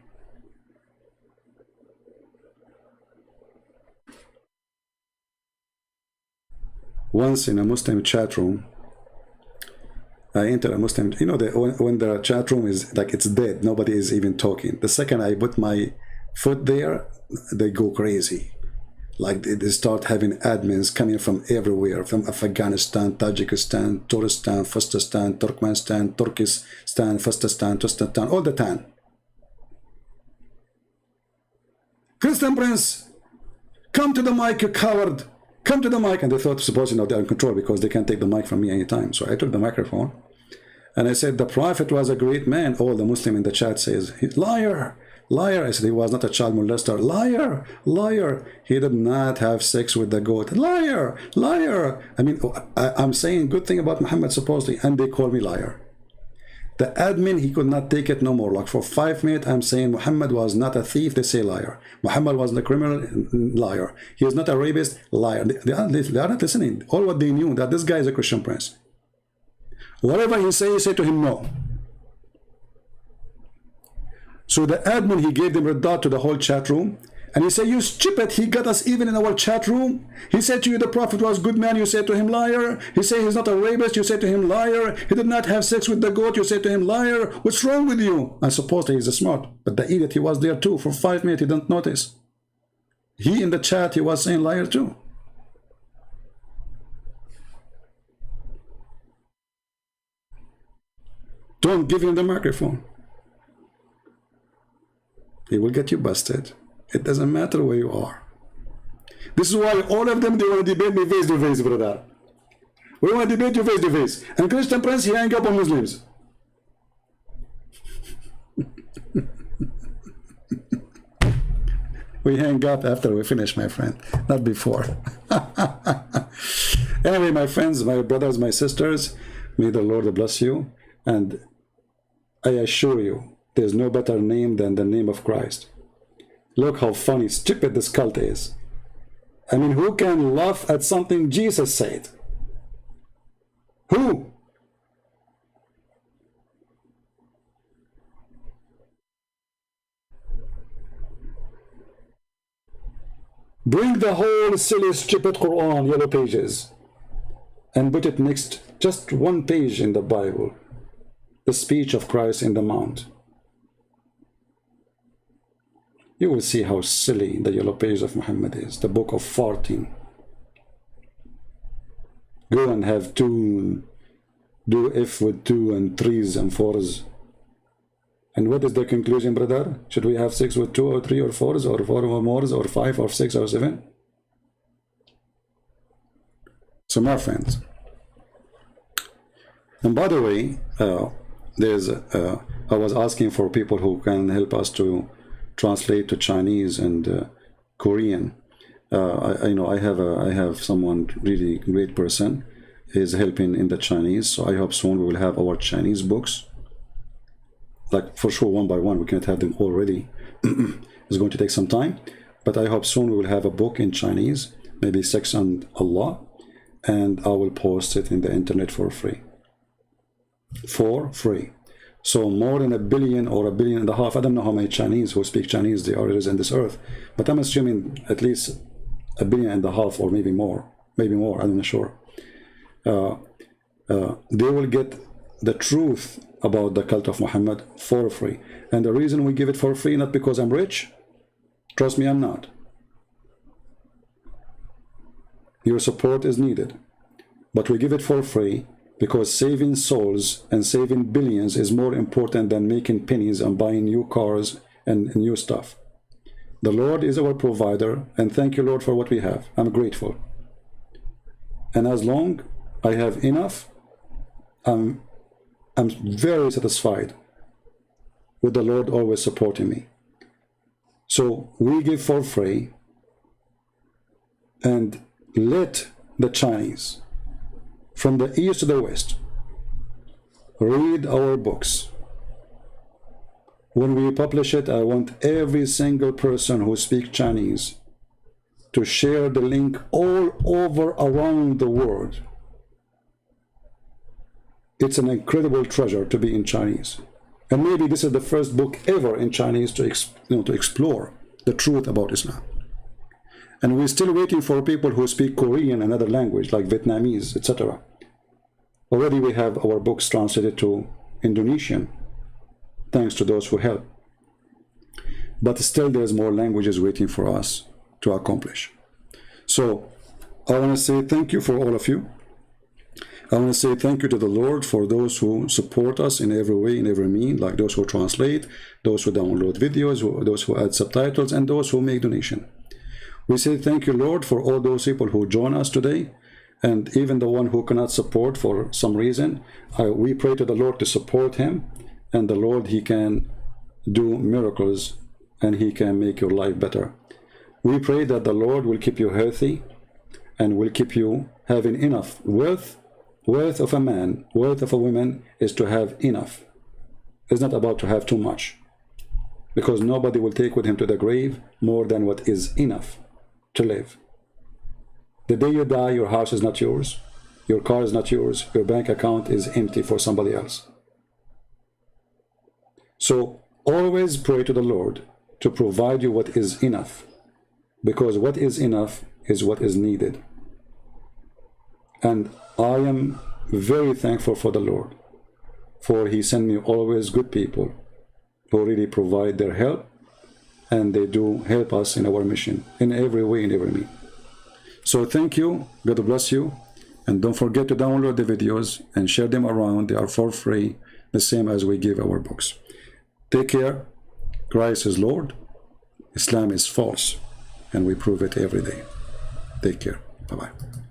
Once in a Muslim chat room, I enter a Muslim, you know, when the chat room is like it's dead, nobody is even talking. The second I put my foot there, they go crazy. Like they start having admins coming from everywhere, from Afghanistan, Tajikistan, Turistan, Fustastan, Turkmenistan, Turkistan, Fustastan, Tustastan, all the time. Christian Prince, come to the mic, you coward. Come to the mic. And they thought, supposedly, they're in control because they can't take the mic from me anytime. So I took the microphone and I said, the Prophet was a great man. All the Muslim in the chat says, liar, liar. I said, he was not a child molester. Liar, liar. He did not have sex with the goat. Liar, liar. I mean, I'm saying good thing about Muhammad supposedly, and they call me liar. The admin, he could not take it no more. Like for 5 minutes, I'm saying Muhammad was not a thief. They say liar. Muhammad was the criminal, liar. He is not a rapist, liar. They are not listening. All what they knew, that this guy is a Christian Prince. Whatever he say to him no. So the admin, he gave them red dot to the whole chat room. And he said, you stupid, he got us even in our chat room. He said to you, the Prophet was good man. You said to him, liar. He said he's not a rapist. You said to him, liar. He did not have sex with the goat. You said to him, liar. What's wrong with you? I suppose that he's smart. But the idiot, he was there too. For 5 minutes, he didn't notice. He in the chat, he was saying liar too. Don't give him the microphone. He will get you busted. It doesn't matter where you are. This is why all of them, they want to debate me face to face, brother. We want to debate you face to face. And Christian Prince, he hang up on Muslims. We hang up after we finish, my friend, not before. Anyway, my friends, my brothers, my sisters, may the Lord bless you. And I assure you, there's no better name than the name of Christ. Look how funny, stupid this cult is. I mean, who can laugh at something Jesus said? Who? Bring the whole silly, stupid Quran, yellow pages, and put it next, just one page in the Bible, the speech of Christ in the Mount. You will see how silly the yellow page of Muhammad is, the book of farting. Go and have two, do F with 2 and 3s and 4s. And what is the conclusion, brother? Should we have 6 with 2 or 3 or 4s or 4 or more or 5 or 6 or 7? So my friends, and by the way, I was asking for people who can help us to translate to Chinese and Korean. I have someone really great person is helping in the Chinese, so I hope soon we will have our Chinese books, like for sure one by one. We can't have them already. It's going to take some time, but I hope soon we will have a book in Chinese, maybe 6 on Allah, and I will post it in the internet for free. For free. So more than 1 billion or 1.5 billion, I don't know how many Chinese who speak Chinese there is in this earth, but I'm assuming at least 1.5 billion or maybe more, I'm not sure. They will get the truth about the cult of Muhammad for free. And the reason we give it for free, not because I'm rich, trust me, I'm not. Your support is needed, but we give it for free because saving souls and saving billions is more important than making pennies and buying new cars and new stuff. The Lord is our provider, and thank you, Lord, for what we have. I'm grateful. And as long I have enough, I'm very satisfied with the Lord always supporting me. So we give for free, and let the Chinese, from the east to the west, read our books. When we publish it, I want every single person who speaks Chinese to share the link all over around the world. It's an incredible treasure to be in Chinese. And maybe this is the first book ever in Chinese to explore the truth about Islam. And we're still waiting for people who speak Korean and other language like Vietnamese, etc. Already we have our books translated to Indonesian, thanks to those who help. But still there's more languages waiting for us to accomplish. So I want to say thank you for all of you. I want to say thank you to the Lord for those who support us in every way, in every mean, like those who translate, those who download videos, those who add subtitles, and those who make donation. We say thank you, Lord, for all those people who join us today, and even the one who cannot support for some reason. We pray to the Lord to support him, and the Lord, he can do miracles, and he can make your life better. We pray that the Lord will keep you healthy, and will keep you having enough. Worth of a man, worth of a woman is to have enough. It's not about to have too much, because nobody will take with him to the grave more than what is enough to live. The day you die, your house is not yours, your car is not yours, your bank account is empty for somebody else. So always pray to the Lord to provide you what is enough, because what is enough is what is needed. And I am very thankful for the Lord, for he sent me always good people who really provide their help, and they do help us in our mission in every way, in every means. So thank you, God bless you, and don't forget to download the videos and share them around. They are for free, the same as we give our books. Take care. Christ is Lord, Islam is false, and we prove it every day. Take care. Bye-bye.